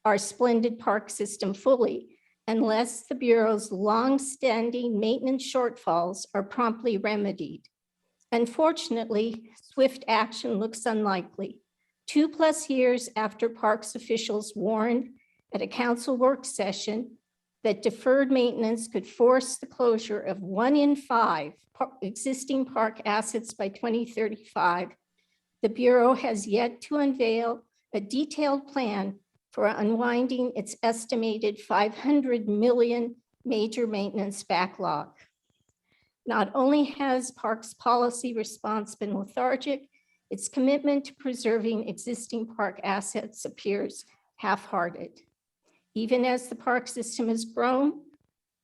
our splendid park system fully unless the Bureau's long-standing maintenance shortfalls are promptly remedied. Unfortunately, swift action looks unlikely. 2+ years after Parks officials warned at a council work session that deferred maintenance could force the closure of 1 in 5 existing park assets by 2035, the Bureau has yet to unveil a detailed plan for unwinding its estimated 500 million major maintenance backlog. Not only has Parks policy response been lethargic, its commitment to preserving existing park assets appears half-hearted. Even as the park system has grown,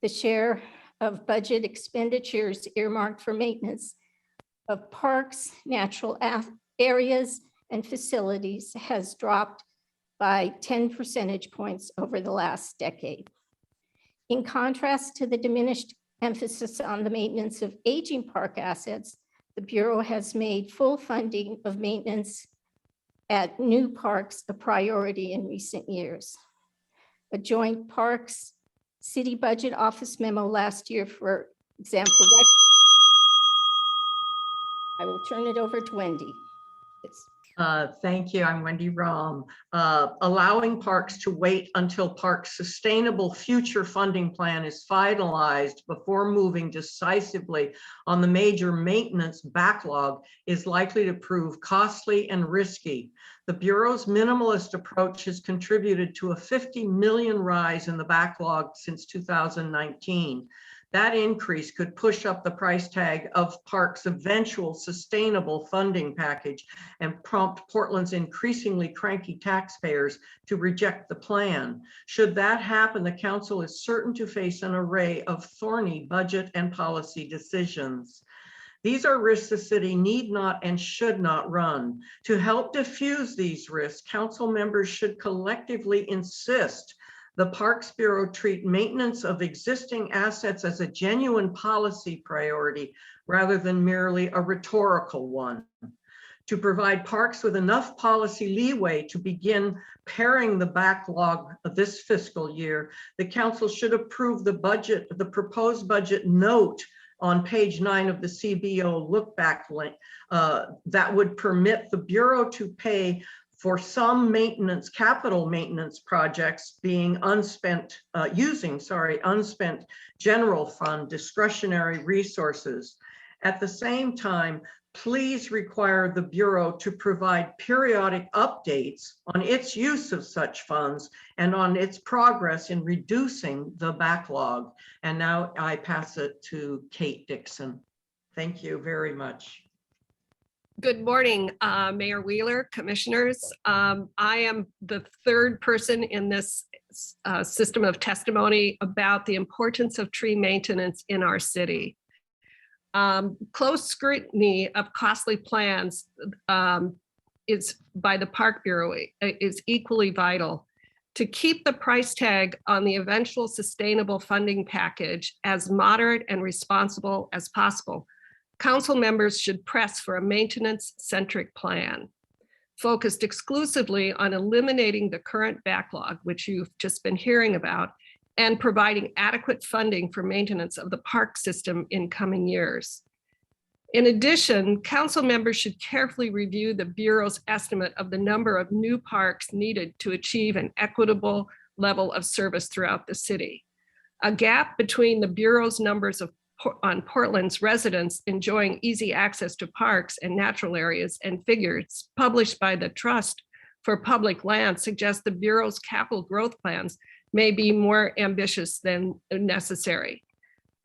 the share of budget expenditures earmarked for maintenance of parks, natural areas, and facilities has dropped by 10 percentage points over the last decade. In contrast to the diminished emphasis on the maintenance of aging park assets, the Bureau has made full funding of maintenance at new parks a priority in recent years. A joint Parks City Budget Office memo last year, for example, I will turn it over to Wendy. Thank you. I'm Wendy Rahm. Allowing parks to wait until parks' sustainable future funding plan is finalized before moving decisively on the major maintenance backlog is likely to prove costly and risky. The Bureau's minimalist approach has contributed to a 50 million rise in the backlog since 2019. That increase could push up the price tag of Parks' eventual sustainable funding package and prompt Portland's increasingly cranky taxpayers to reject the plan. Should that happen, the council is certain to face an array of thorny budget and policy decisions. These are risks the city need not and should not run. To help diffuse these risks, council members should collectively insist the Parks Bureau treat maintenance of existing assets as a genuine policy priority rather than merely a rhetorical one. To provide parks with enough policy leeway to begin paring the backlog of this fiscal year, the council should approve the proposed budget note on page 9 of the CBO look back link that would permit the Bureau to pay for some maintenance, capital maintenance projects being unspent, unspent general fund discretionary resources. At the same time, please require the Bureau to provide periodic updates on its use of such funds and on its progress in reducing the backlog. And now I pass it to Kate Dixon. Thank you very much. Good morning, Mayor Wheeler, commissioners. I am the third person in this system of testimony about the importance of tree maintenance in our city. Close scrutiny of costly plans is by the Park Bureau is equally vital to keep the price tag on the eventual sustainable funding package as moderate and responsible as possible. Council members should press for a maintenance-centric plan focused exclusively on eliminating the current backlog, which you've just been hearing about, and providing adequate funding for maintenance of the park system in coming years. In addition, council members should carefully review the Bureau's estimate of the number of new parks needed to achieve an equitable level of service throughout the city. A gap between the Bureau's numbers on Portland's residents enjoying easy access to parks and natural areas and figures published by the Trust for Public Land suggests the Bureau's capital growth plans may be more ambitious than necessary.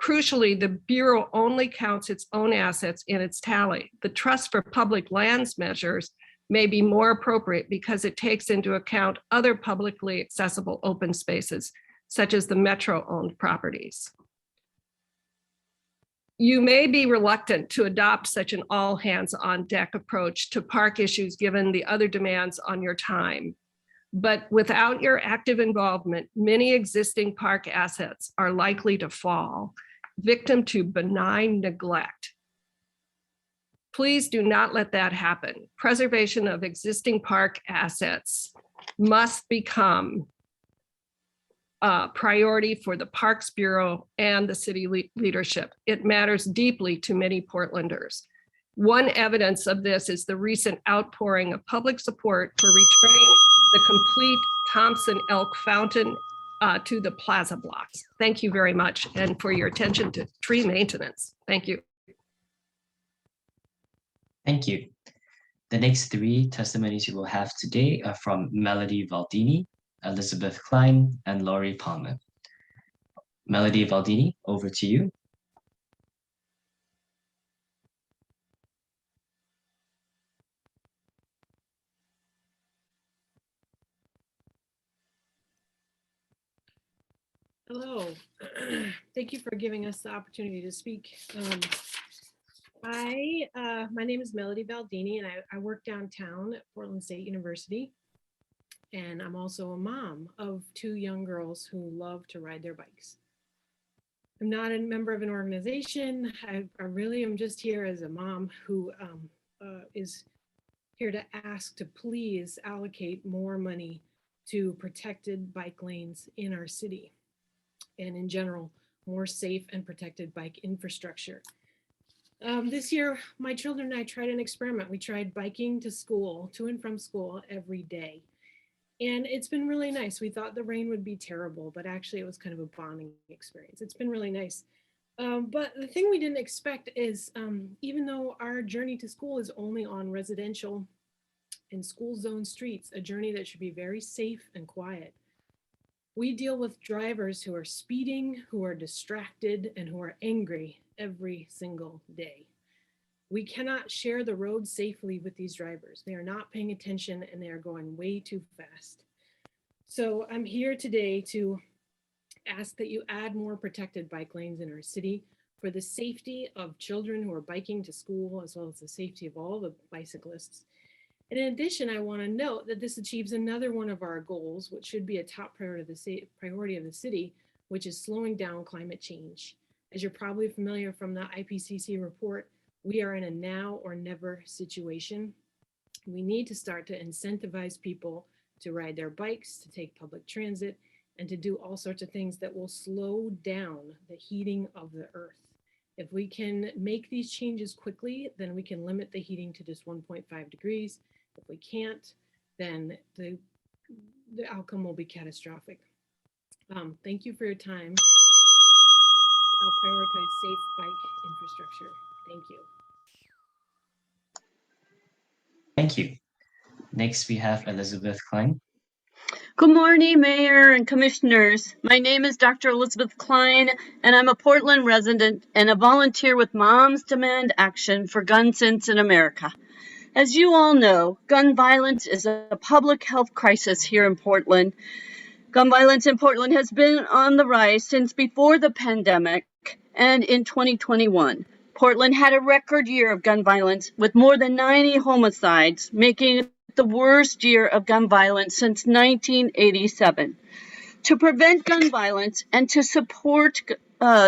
Crucially, the Bureau only counts its own assets in its tally. The Trust for Public Lands measures may be more appropriate because it takes into account other publicly accessible open spaces, such as the Metro-owned properties. You may be reluctant to adopt such an all-hands-on-deck approach to park issues given the other demands on your time. But without your active involvement, many existing park assets are likely to fall victim to benign neglect. Please do not let that happen. Preservation of existing park assets must become a priority for the Parks Bureau and the city leadership. It matters deeply to many Portlanders. One evidence of this is the recent outpouring of public support for returning the complete Thompson Elk Fountain to the Plaza blocks. Thank you very much, and for your attention to tree maintenance. Thank you. Thank you. The next three testimonies you will have today are from Melody Valdini, Elizabeth Klein, and Laurie Palmer. Melody Valdini, over to you. Hello. Thank you for giving us the opportunity to speak. My name is Melody Baldini, and I work downtown at Portland State University. And I'm also a mom of 2 young girls who love to ride their bikes. I'm not a member of an organization. I really am just here as a mom who is here to ask to please allocate more money to protected bike lanes in our city. And in general, more safe and protected bike infrastructure. This year, my children and I tried an experiment. We tried biking to school, to and from school every day. And it's been really nice. We thought the rain would be terrible, but actually it was kind of a bonding experience. It's been really nice. But the thing we didn't expect is even though our journey to school is only on residential and school zone streets, a journey that should be very safe and quiet, we deal with drivers who are speeding, who are distracted, and who are angry every single day. We cannot share the road safely with these drivers. They are not paying attention and they are going way too fast. So I'm here today to ask that you add more protected bike lanes in our city for the safety of children who are biking to school, as well as the safety of all the bicyclists. And in addition, I want to note that this achieves another one of our goals, which should be a top priority of the city, which is slowing down climate change. As you're probably familiar from the IPCC report, we are in a now or never situation. We need to start to incentivize people to ride their bikes, to take public transit, and to do all sorts of things that will slow down the heating of the earth. If we can make these changes quickly, then we can limit the heating to just 1.5 degrees. If we can't, then the outcome will be catastrophic. Thank you for your time. I'll prioritize safe bike infrastructure. Thank you. Thank you. Next, we have Elizabeth Klein. Good morning, Mayor and Commissioners. My name is Dr. Elizabeth Klein, and I'm a Portland resident and a volunteer with Moms Demand Action for Gun Sense in America. As you all know, gun violence is a public health crisis here in Portland. Gun violence in Portland has been on the rise since before the pandemic, and in 2021, Portland had a record year of gun violence with more than 90 homicides, making it the worst year of gun violence since 1987. To prevent gun violence and to support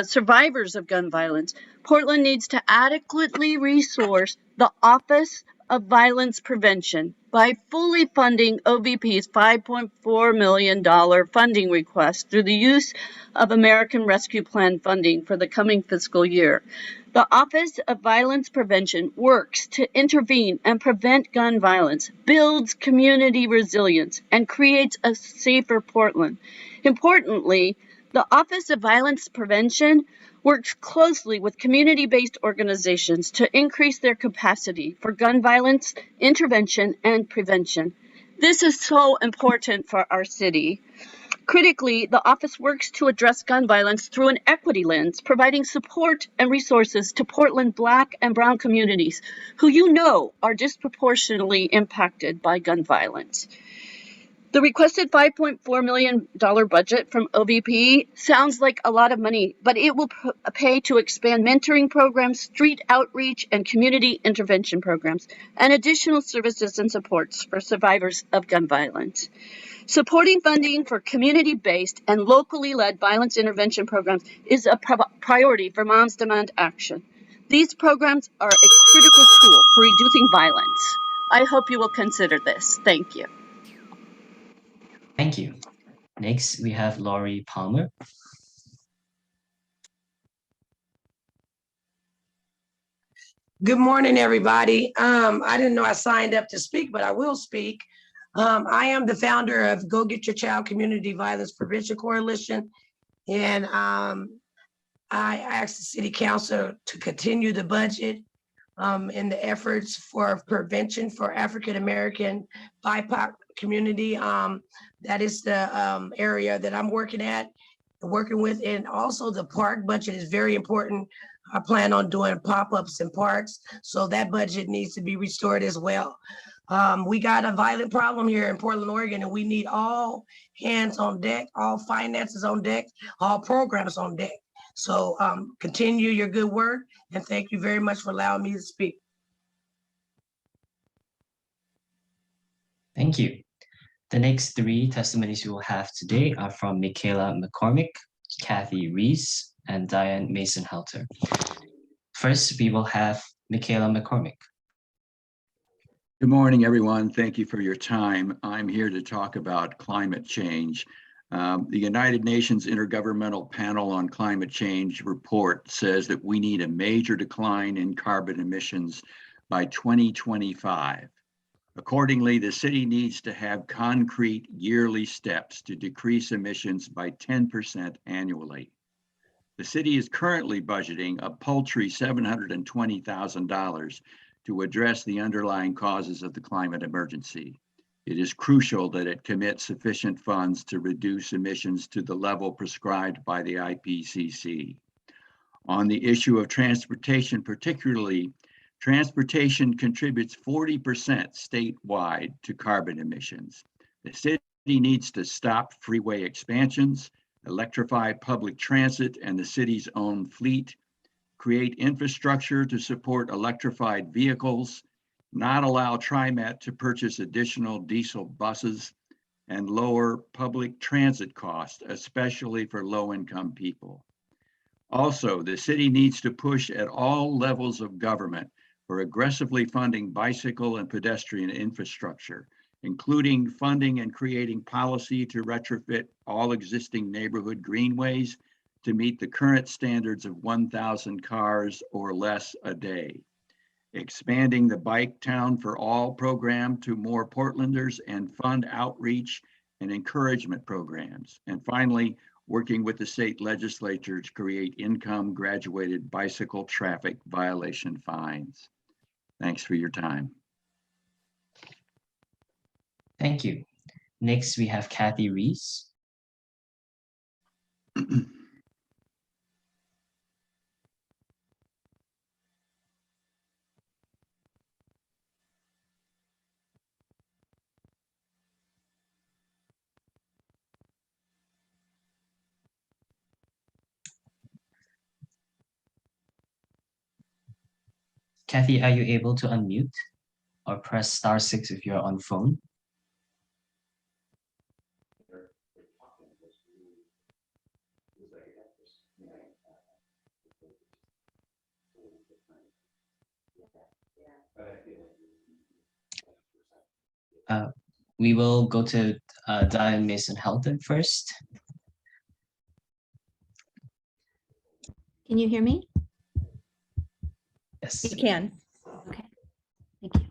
survivors of gun violence, Portland needs to adequately resource the Office of Violence Prevention by fully funding OVP's $5.4 million funding request through the use of American Rescue Plan funding for the coming fiscal year. The Office of Violence Prevention works to intervene and prevent gun violence, builds community resilience, and creates a safer Portland. Importantly, the Office of Violence Prevention works closely with community-based organizations to increase their capacity for gun violence intervention and prevention. This is so important for our city. Critically, the office works to address gun violence through an equity lens, providing support and resources to Portland Black and Brown communities who you know are disproportionately impacted by gun violence. The requested $5.4 million budget from OVP sounds like a lot of money, but it will pay to expand mentoring programs, street outreach, and community intervention programs, and additional services and supports for survivors of gun violence. Supporting funding for community-based and locally led violence intervention programs is a priority for Moms Demand Action. These programs are a critical tool for reducing violence. I hope you will consider this. Thank you. Thank you. Next, we have Lori Palmer. Good morning, everybody. I didn't know I signed up to speak, but I will speak. I am the founder of Go Get Your Child Community Violence Prevention Coalition. And I asked the City Council to continue the budget in the efforts for prevention for African American BIPOC community. That is the area that I'm working with. And also the park budget is very important. I plan on doing pop-ups in parks, so that budget needs to be restored as well. We got a violent problem here in Portland, Oregon, and we need all hands on deck, all finances on deck, all programs on deck. So continue your good work, and thank you very much for allowing me to speak. Thank you. The next three testimonies we will have today are from Michaela McCormick, Kathy Reese, and Diane Mason-Helter. First, we will have Michaela McCormick. Good morning, everyone. Thank you for your time. I'm here to talk about climate change. The United Nations Intergovernmental Panel on Climate Change report says that we need a major decline in carbon emissions by 2025. Accordingly, the city needs to have concrete yearly steps to decrease emissions by 10% annually. The city is currently budgeting a paltry $720,000 to address the underlying causes of the climate emergency. It is crucial that it commit sufficient funds to reduce emissions to the level prescribed by the IPCC. On the issue of transportation, particularly, transportation contributes 40% statewide to carbon emissions. The city needs to stop freeway expansions, electrify public transit and the city's own fleet, create infrastructure to support electrified vehicles, not allow TriMet to purchase additional diesel buses, and lower public transit costs, especially for low-income people. Also, the city needs to push at all levels of government for aggressively funding bicycle and pedestrian infrastructure, including funding and creating policy to retrofit all existing neighborhood greenways to meet the current standards of 1,000 cars or less a day. Expanding the Bike Town for All program to more Portlanders and fund outreach and encouragement programs. And finally, working with the state legislature to create income graduated bicycle traffic violation fines. Thanks for your time. Thank you. Next, we have Kathy Reese. Kathy, are you able to unmute or press *6 if you're on phone? We will go to Diane Mason-Helter first. Can you hear me? Yes. You can. Okay, thank you.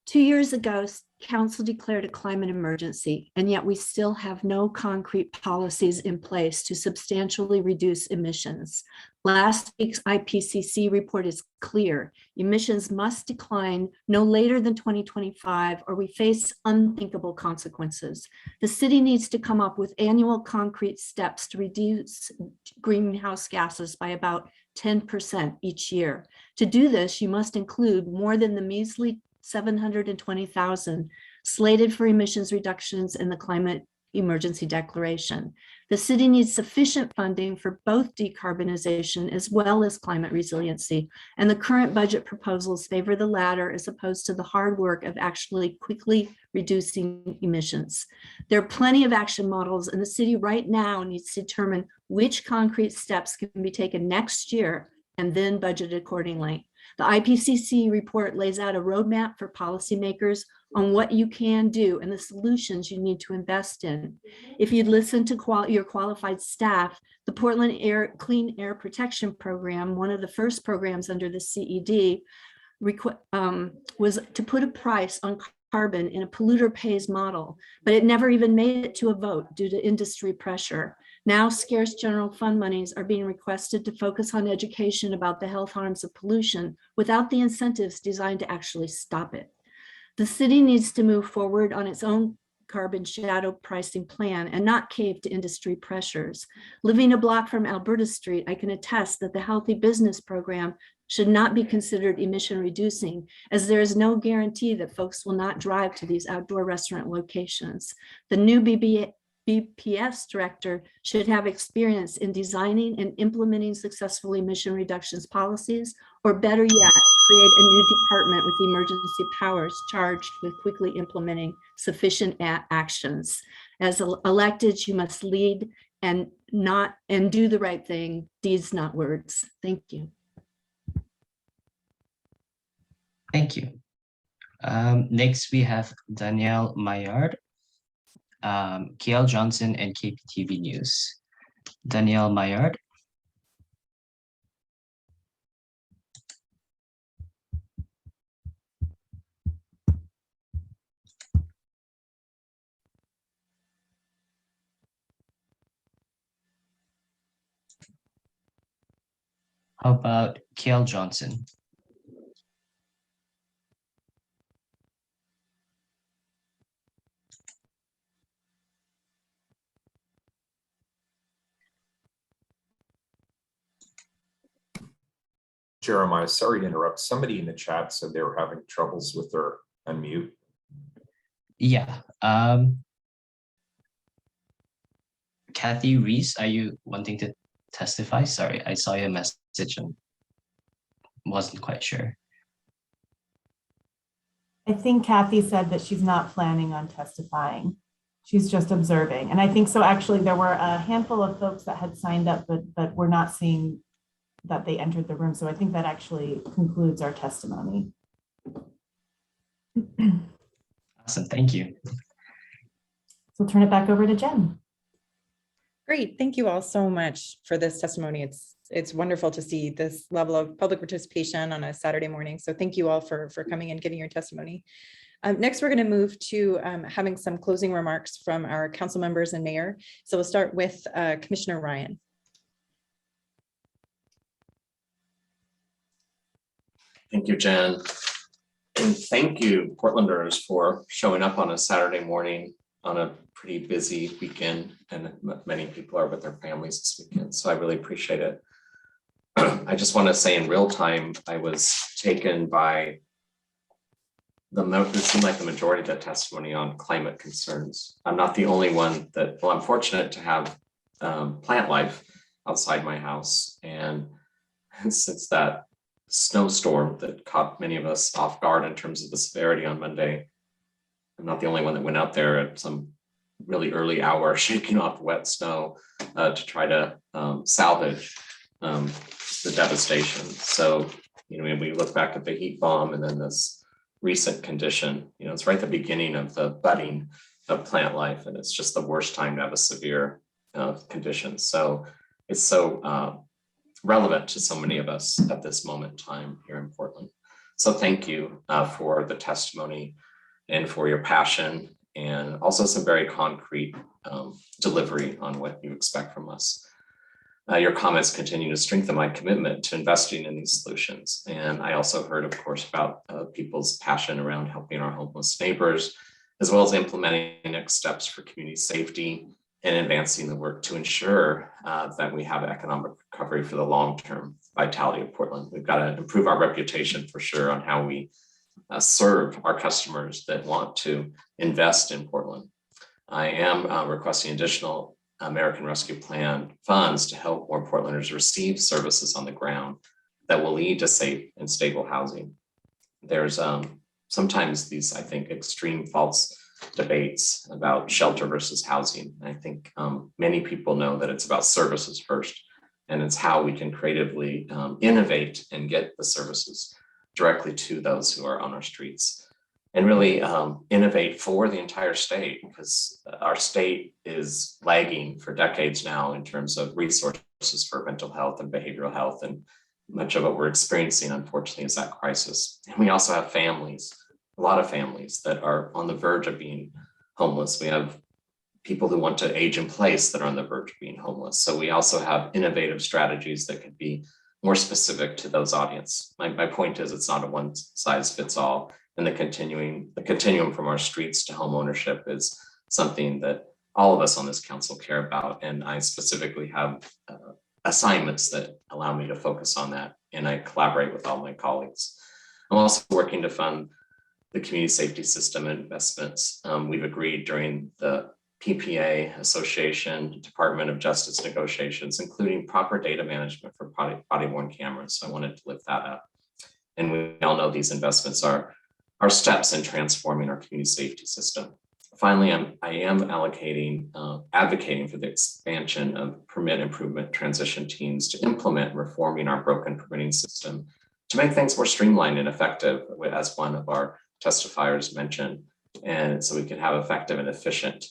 2 years ago, Council declared a climate emergency, and yet we still have no concrete policies in place to substantially reduce emissions. Last week's IPCC report is clear. Emissions must decline no later than 2025, or we face unthinkable consequences. The city needs to come up with annual concrete steps to reduce greenhouse gases by about 10% each year. To do this, you must include more than the measly $720,000 slated for emissions reductions in the climate emergency declaration. The city needs sufficient funding for both decarbonization as well as climate resiliency, and the current budget proposals favor the latter as opposed to the hard work of actually quickly reducing emissions. There are plenty of action models, and the city right now needs to determine which concrete steps can be taken next year and then budget accordingly. The IPCC report lays out a roadmap for policymakers on what you can do and the solutions you need to invest in. If you'd listen to your qualified staff, the Portland Clean Air Protection Program, one of the first programs under the CED, was to put a price on carbon in a polluter pays model, but it never even made it to a vote due to industry pressure. Now scarce general fund monies are being requested to focus on education about the health harms of pollution without the incentives designed to actually stop it. The city needs to move forward on its own carbon shadow pricing plan and not cave to industry pressures. Living a block from Alberta Street, I can attest that the Healthy Business Program should not be considered emission reducing, as there is no guarantee that folks will not drive to these outdoor restaurant locations. The new BPS director should have experience in designing and implementing successful emission reductions policies, or better yet, create a new department with emergency powers charged with quickly implementing sufficient actions. As elected, you must lead and do the right thing, deeds, not words. Thank you. Thank you. Next, we have Danielle Maillard, KL Johnson, and KPTV News. Danielle Maillard. How about KL Johnson? Jeremiah, sorry to interrupt. Somebody in the chat said they were having troubles with their unmute. Yeah. Kathy Reese, are you wanting to testify? Sorry, I saw your message and wasn't quite sure. I think Kathy said that she's not planning on testifying. She's just observing. And I think so actually there were a handful of folks that had signed up, but we're not seeing that they entered the room. So I think that actually concludes our testimony. Awesome, thank you. So I'll turn it back over to Jen. Great, thank you all so much for this testimony. It's wonderful to see this level of public participation on a Saturday morning. So thank you all for coming and giving your testimony. Next, we're going to move to having some closing remarks from our council members and mayor. So we'll start with Commissioner Ryan. Thank you, Jen. And thank you, Portlanders, for showing up on a Saturday morning on a pretty busy weekend, and many people are with their families this weekend. So I really appreciate it. I just want to say in real time, I was taken by it seemed like the majority of the testimony on climate concerns. I'm not the only one that, well, I'm fortunate to have plant life outside my house. And since that snowstorm that caught many of us off guard in terms of the severity on Monday, I'm not the only one that went out there at some really early hour shaking off wet snow to try to salvage the devastation. So, when we look back at the heat bomb and then this recent condition, it's right at the beginning of the budding of plant life, and it's just the worst time to have a severe condition. So it's so relevant to so many of us at this moment in time here in Portland. So thank you for the testimony and for your passion, and also some very concrete delivery on what you expect from us. Your comments continue to strengthen my commitment to investing in these solutions. And I also heard, of course, about people's passion around helping our homeless neighbors, as well as implementing next steps for community safety and advancing the work to ensure that we have economic recovery for the long-term vitality of Portland. We've got to improve our reputation for sure on how we serve our customers that want to invest in Portland. I am requesting additional American Rescue Plan funds to help more Portlanders receive services on the ground that will lead to safe and stable housing. There's sometimes these, I think, extreme false debates about shelter versus housing. And I think many people know that it's about services first, and it's how we can creatively innovate and get the services directly to those who are on our streets, and really innovate for the entire state, because our state is lagging for decades now in terms of resources for mental health and behavioral health. And much of what we're experiencing, unfortunately, is that crisis. And we also have families, a lot of families that are on the verge of being homeless. We have people who want to age in place that are on the verge of being homeless. So we also have innovative strategies that could be more specific to those audience. My point is, it's not a one size fits all. And the continuum from our streets to home ownership is something that all of us on this council care about. And I specifically have assignments that allow me to focus on that. And I collaborate with all my colleagues. I'm also working to fund the community safety system investments. We've agreed during the PPA Association Department of Justice negotiations, including proper data management for body-worn cameras. So I wanted to lift that up. And we all know these investments are steps in transforming our community safety system. Finally, I am advocating for the expansion of permit improvement transition teams to implement reforming our broken permitting system to make things more streamlined and effective, as one of our testifiers mentioned, and so we can have effective and efficient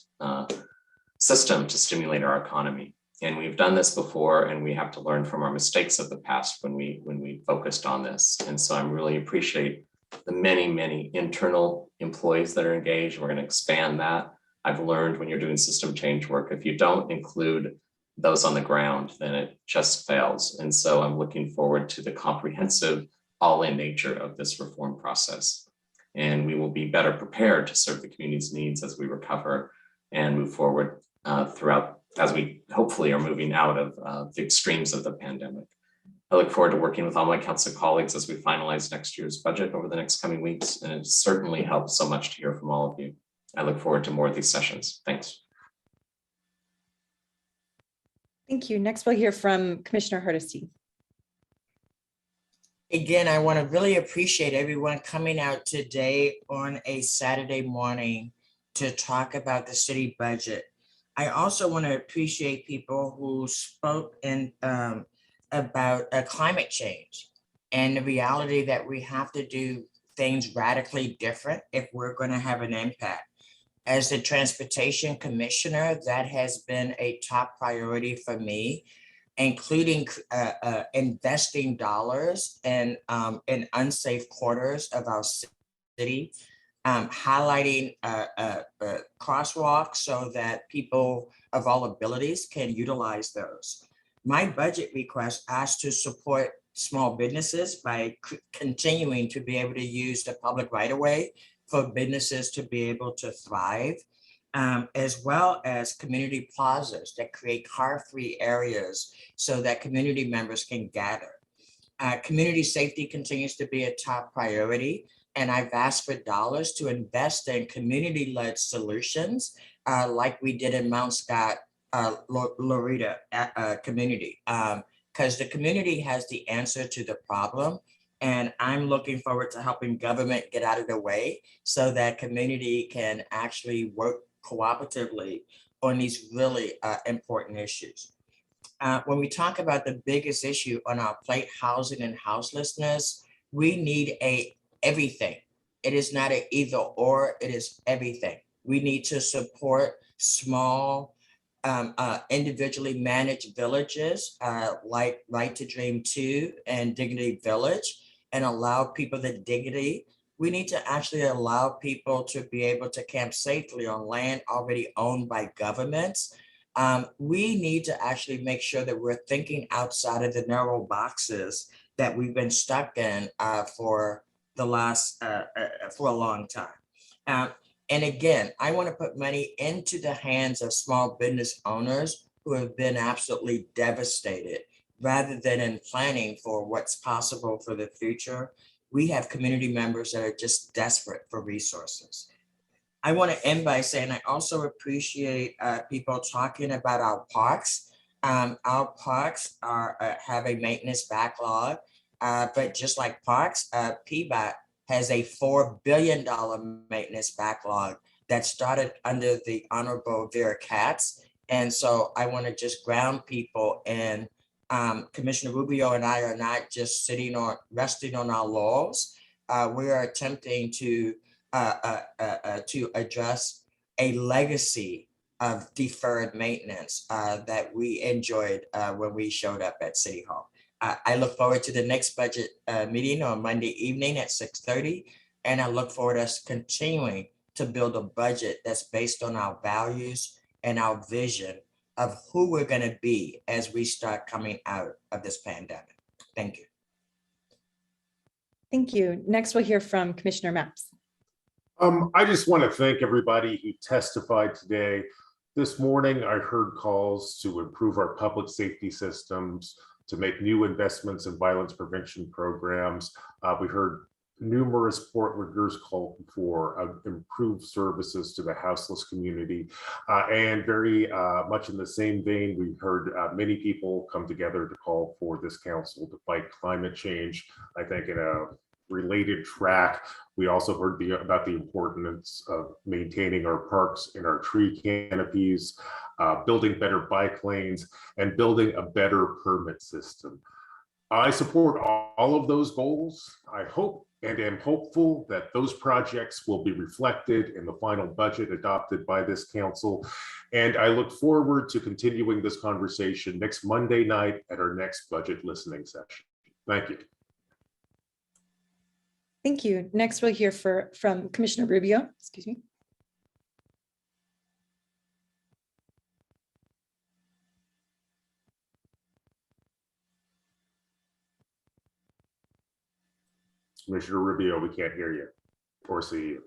system to stimulate our economy. And we've done this before, and we have to learn from our mistakes of the past when we focused on this. And so I really appreciate the many internal employees that are engaged. We're going to expand that. I've learned when you're doing system change work, if you don't include those on the ground, then it just fails. And so I'm looking forward to the comprehensive, all-in nature of this reform process. And we will be better prepared to serve the community's needs as we recover and move forward throughout, as we hopefully are moving out of the extremes of the pandemic. I look forward to working with all my council colleagues as we finalize next year's budget over the next coming weeks. And it certainly helps so much to hear from all of you. I look forward to more of these sessions. Thanks. Thank you. Next, we'll hear from Commissioner Hardesty. Again, I want to really appreciate everyone coming out today on a Saturday morning to talk about the city budget. I also want to appreciate people who spoke about climate change and the reality that we have to do things radically different if we're going to have an impact. As the transportation commissioner, that has been a top priority for me, including investing dollars in unsafe quarters of our city, highlighting crosswalks so that people of all abilities can utilize those. My budget request asks to support small businesses by continuing to be able to use the public right-of-way for businesses to be able to thrive, as well as community plazas that create car-free areas so that community members can gather. Community safety continues to be a top priority, and I've asked for dollars to invest in community-led solutions like we did in Mount Scott, Loretta community, because the community has the answer to the problem. And I'm looking forward to helping government get out of the way so that community can actually work cooperatively on these really important issues. When we talk about the biggest issue on our plate, housing and houselessness, we need everything. It is not an either or, it is everything. We need to support small, individually managed villages like Right to Dream 2 and Dignity Village, and allow people the dignity. We need to actually allow people to be able to camp safely on land already owned by governments. We need to actually make sure that we're thinking outside of the narrow boxes that we've been stuck in for the last, for a long time. And again, I want to put money into the hands of small business owners who have been absolutely devastated, rather than in planning for what's possible for the future. we have community members that are just desperate for resources. I want to end by saying I also appreciate people talking about our parks. Our parks have a maintenance backlog, but just like parks, PBOT has a $4 billion maintenance backlog that started under the Honorable Vera Katz. And so I want to just ground people, and Commissioner Rubio and I are not just resting on our laurels. We are attempting to address a legacy of deferred maintenance that we enjoyed when we showed up at City Hall. I look forward to the next budget meeting on Monday evening at 6:30, and I look forward to us continuing to build a budget that's based on our values and our vision of who we're going to be as we start coming out of this pandemic. Thank you. Thank you. Next, we'll hear from Commissioner Mapps. I just want to thank everybody who testified today. This morning, I heard calls to improve our public safety systems, to make new investments in violence prevention programs. We heard numerous Portlanders call for improved services to the houseless community. And very much in the same vein, we heard many people come together to call for this council to fight climate change. I think in a related track, we also heard about the importance of maintaining our parks and our tree canopies, building better bike lanes, and building a better permit system. I support all of those goals. I hope and am hopeful that those projects will be reflected in the final budget adopted by this council. And I look forward to continuing this conversation next Monday night at our next budget listening session. Thank you. Thank you. Next, we'll hear from Commissioner Rubio. Excuse me. Commissioner Rubio, we can't hear you or see you.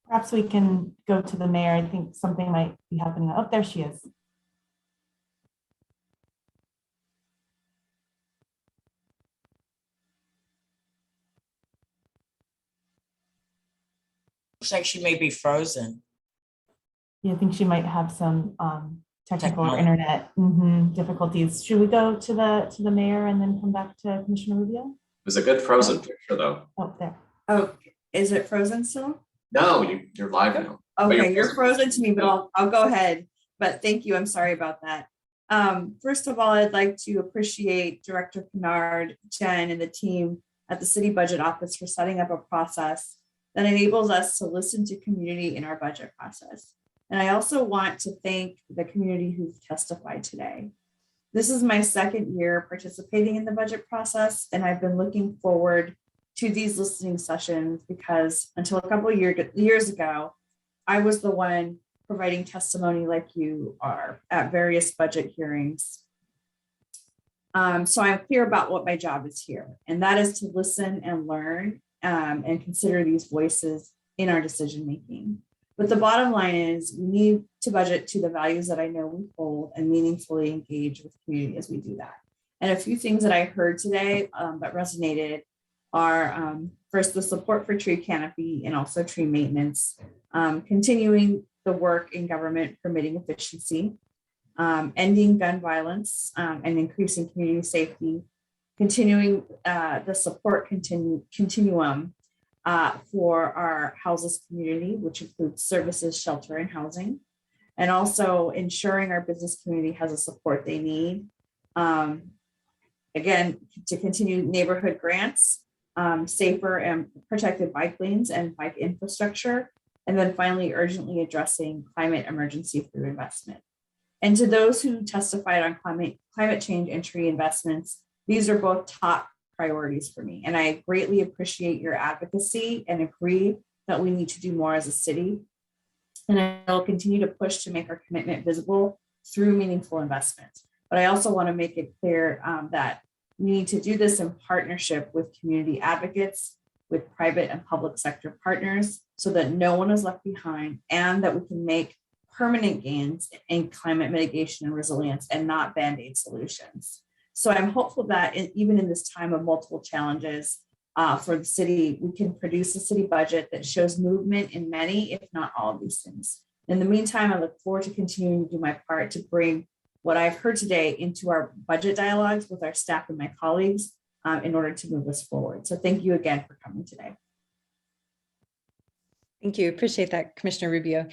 Perhaps we can go to the mayor. I think something might be happening. Oh, there she is. Looks like she may be frozen. Yeah, I think she might have some technical or internet difficulties. Should we go to the mayor and then come back to Commissioner Rubio? It was a good frozen picture, though. Oh, there. Oh, is it frozen still? No, you're live now. Okay, you're frozen to me, but I'll go ahead. But thank you. I'm sorry about that. First of all, I'd like to appreciate Director Kennard, Jen, and the team at the City Budget Office for setting up a process that enables us to listen to community in our budget process. And I also want to thank the community who've testified today. This is my second year participating in the budget process, and I've been looking forward to these listening sessions because until a couple of years ago, I was the one providing testimony like you are at various budget hearings. So I'm clear about what my job is here, and that is to listen and learn and consider these voices in our decision-making. But the bottom line is we need to budget to the values that I know we hold and meaningfully engage with community as we do that. And a few things that I heard today that resonated are first, the support for tree canopy and also tree maintenance, continuing the work in government permitting efficiency, ending gun violence and increasing community safety, continuing the support continuum for our houseless community, which includes services, shelter, and housing, and also ensuring our business community has the support they need. Again, to continue neighborhood grants, safer and protected bike lanes and bike infrastructure, and then finally urgently addressing climate emergency through investment. And to those who testified on climate change and tree investments, these are both top priorities for me. And I greatly appreciate your advocacy and agree that we need to do more as a city. And I will continue to push to make our commitment visible through meaningful investment. But I also want to make it clear that we need to do this in partnership with community advocates, with private and public sector partners, so that no one is left behind and that we can make permanent gains in climate mitigation and resilience and not Band-Aid solutions. So I'm hopeful that even in this time of multiple challenges for the city, we can produce a city budget that shows movement in many, if not all of these things. In the meantime, I look forward to continuing to do my part to bring what I've heard today into our budget dialogues with our staff and my colleagues in order to move us forward. So thank you again for coming today. Thank you. Appreciate that, Commissioner Rubio.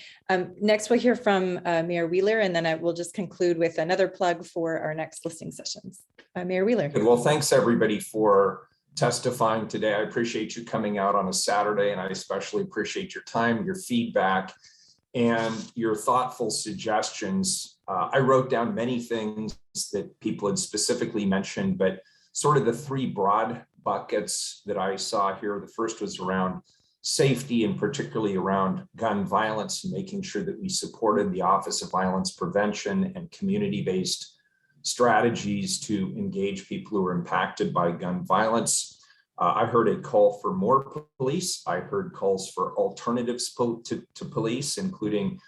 Next, we'll hear from Mayor Wheeler, and then I will just conclude with another plug for our next listening sessions. Mayor Wheeler. Good. Well, thanks everybody for testifying today. I appreciate you coming out on a Saturday, and I especially appreciate your time, your feedback, and your thoughtful suggestions. I wrote down many things that people had specifically mentioned, but sort of the three broad buckets that I saw here. The first was around safety, and particularly around gun violence, and making sure that we supported the Office of Violence Prevention and community-based strategies to engage people who are impacted by gun violence. I heard a call for more police. I heard calls for alternatives to police, including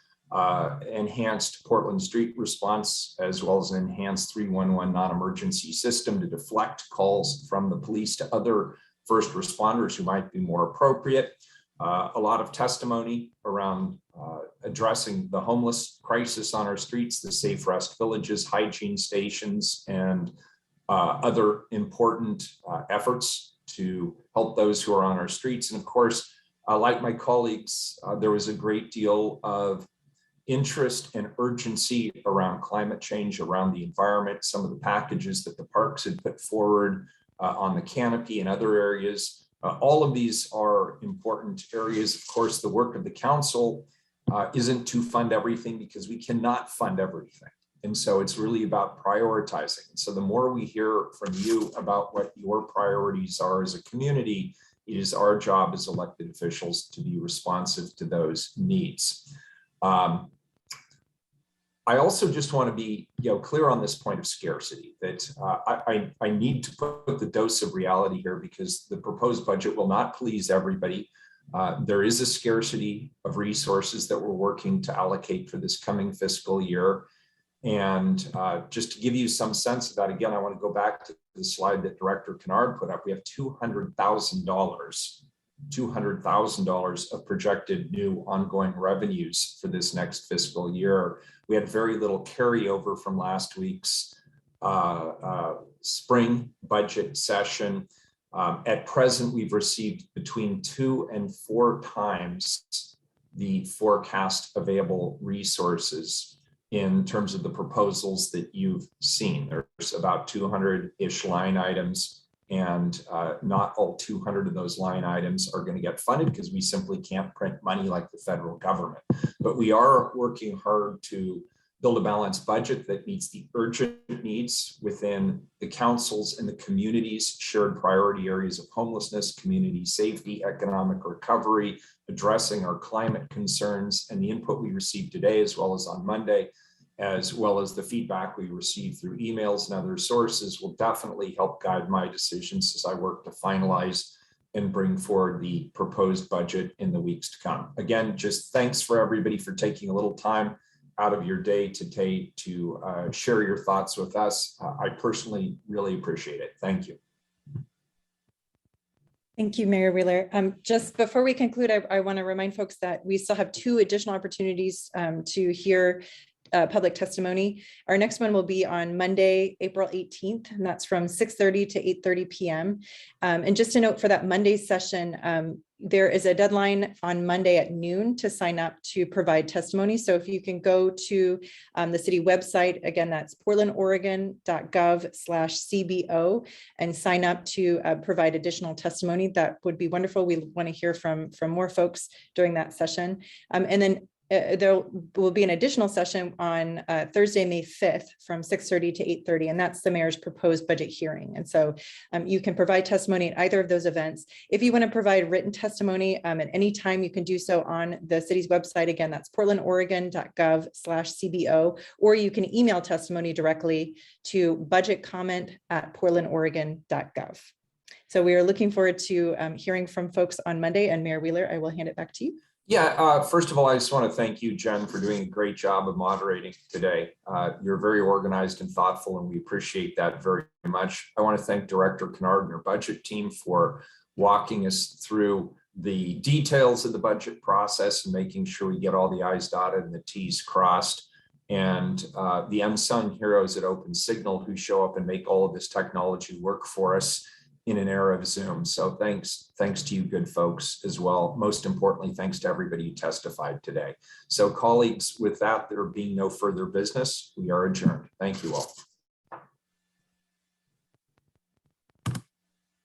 enhanced Portland Street response, as well as an enhanced 311 non-emergency system to deflect calls from the police to other first responders who might be more appropriate. A lot of testimony around addressing the homeless crisis on our streets, the Safe Rest Villages, hygiene stations, and other important efforts to help those who are on our streets. And of course, like my colleagues, there was a great deal of interest and urgency around climate change, around the environment, some of the packages that the parks had put forward on the canopy and other areas. All of these are important areas. Of course, the work of the council isn't to fund everything, because we cannot fund everything. And so it's really about prioritizing. And so the more we hear from you about what your priorities are as a community, it is our job as elected officials to be responsive to those needs. I also just want to be clear on this point of scarcity, that I need to put the dose of reality here, because the proposed budget will not please everybody. There is a scarcity of resources that we're working to allocate for this coming fiscal year. And just to give you some sense of that, again, I want to go back to the slide that Director Kennard put up. We have $200,000 of projected new ongoing revenues for this next fiscal year. We had very little carryover from last week's spring budget session. At present, we've received between 2 and 4 times the forecast available resources in terms of the proposals that you've seen. There's about 200-ish line items, and not all 200 of those line items are going to get funded, because we simply can't print money like the federal government. But we are working hard to build a balanced budget that meets the urgent needs within the councils and the community's shared priority areas of homelessness, community safety, economic recovery, addressing our climate concerns, and the input we received today, as well as on Monday, as well as the feedback we received through emails and other sources, will definitely help guide my decisions as I work to finalize and bring forward the proposed budget in the weeks to come. Again, just thanks for everybody for taking a little time out of your day today to share your thoughts with us. I personally really appreciate it. Thank you. Thank you, Mayor Wheeler. Just before we conclude, I want to remind folks that we still have 2 additional opportunities to hear public testimony. Our next one will be on Monday, April 18th, and that's from 6:30 to 8:30 p.m. And just a note for that Monday session, there is a deadline on Monday at noon to sign up to provide testimony. So if you can go to the city website, again, that's portlandoregon.gov/CBO, and sign up to provide additional testimony, that would be wonderful. We want to hear from more folks during that session. And then there will be an additional session on Thursday, May 5th from 6:30 to 8:30, and that's the mayor's proposed budget hearing. And so you can provide testimony at either of those events. If you want to provide written testimony at any time, you can do so on the city's website. Again, that's portlandoregon.gov/CBO, or you can email testimony directly to budgetcomment@portlandoregon.gov. So we are looking forward to hearing from folks on Monday, and Mayor Wheeler, I will hand it back to you. Yeah, first of all, I just want to thank you, Jen, for doing a great job of moderating today. You're very organized and thoughtful, and we appreciate that very much. I want to thank Director Kennard and your budget team for walking us through the details of the budget process and making sure we get all the I's dotted and the T's crossed. And the unsung heroes at Open Signal who show up and make all of this technology work for us in an era of Zoom. So thanks to you good folks as well. Most importantly, thanks to everybody who testified today. So colleagues, with that, there being no further business, we are adjourned. Thank you all.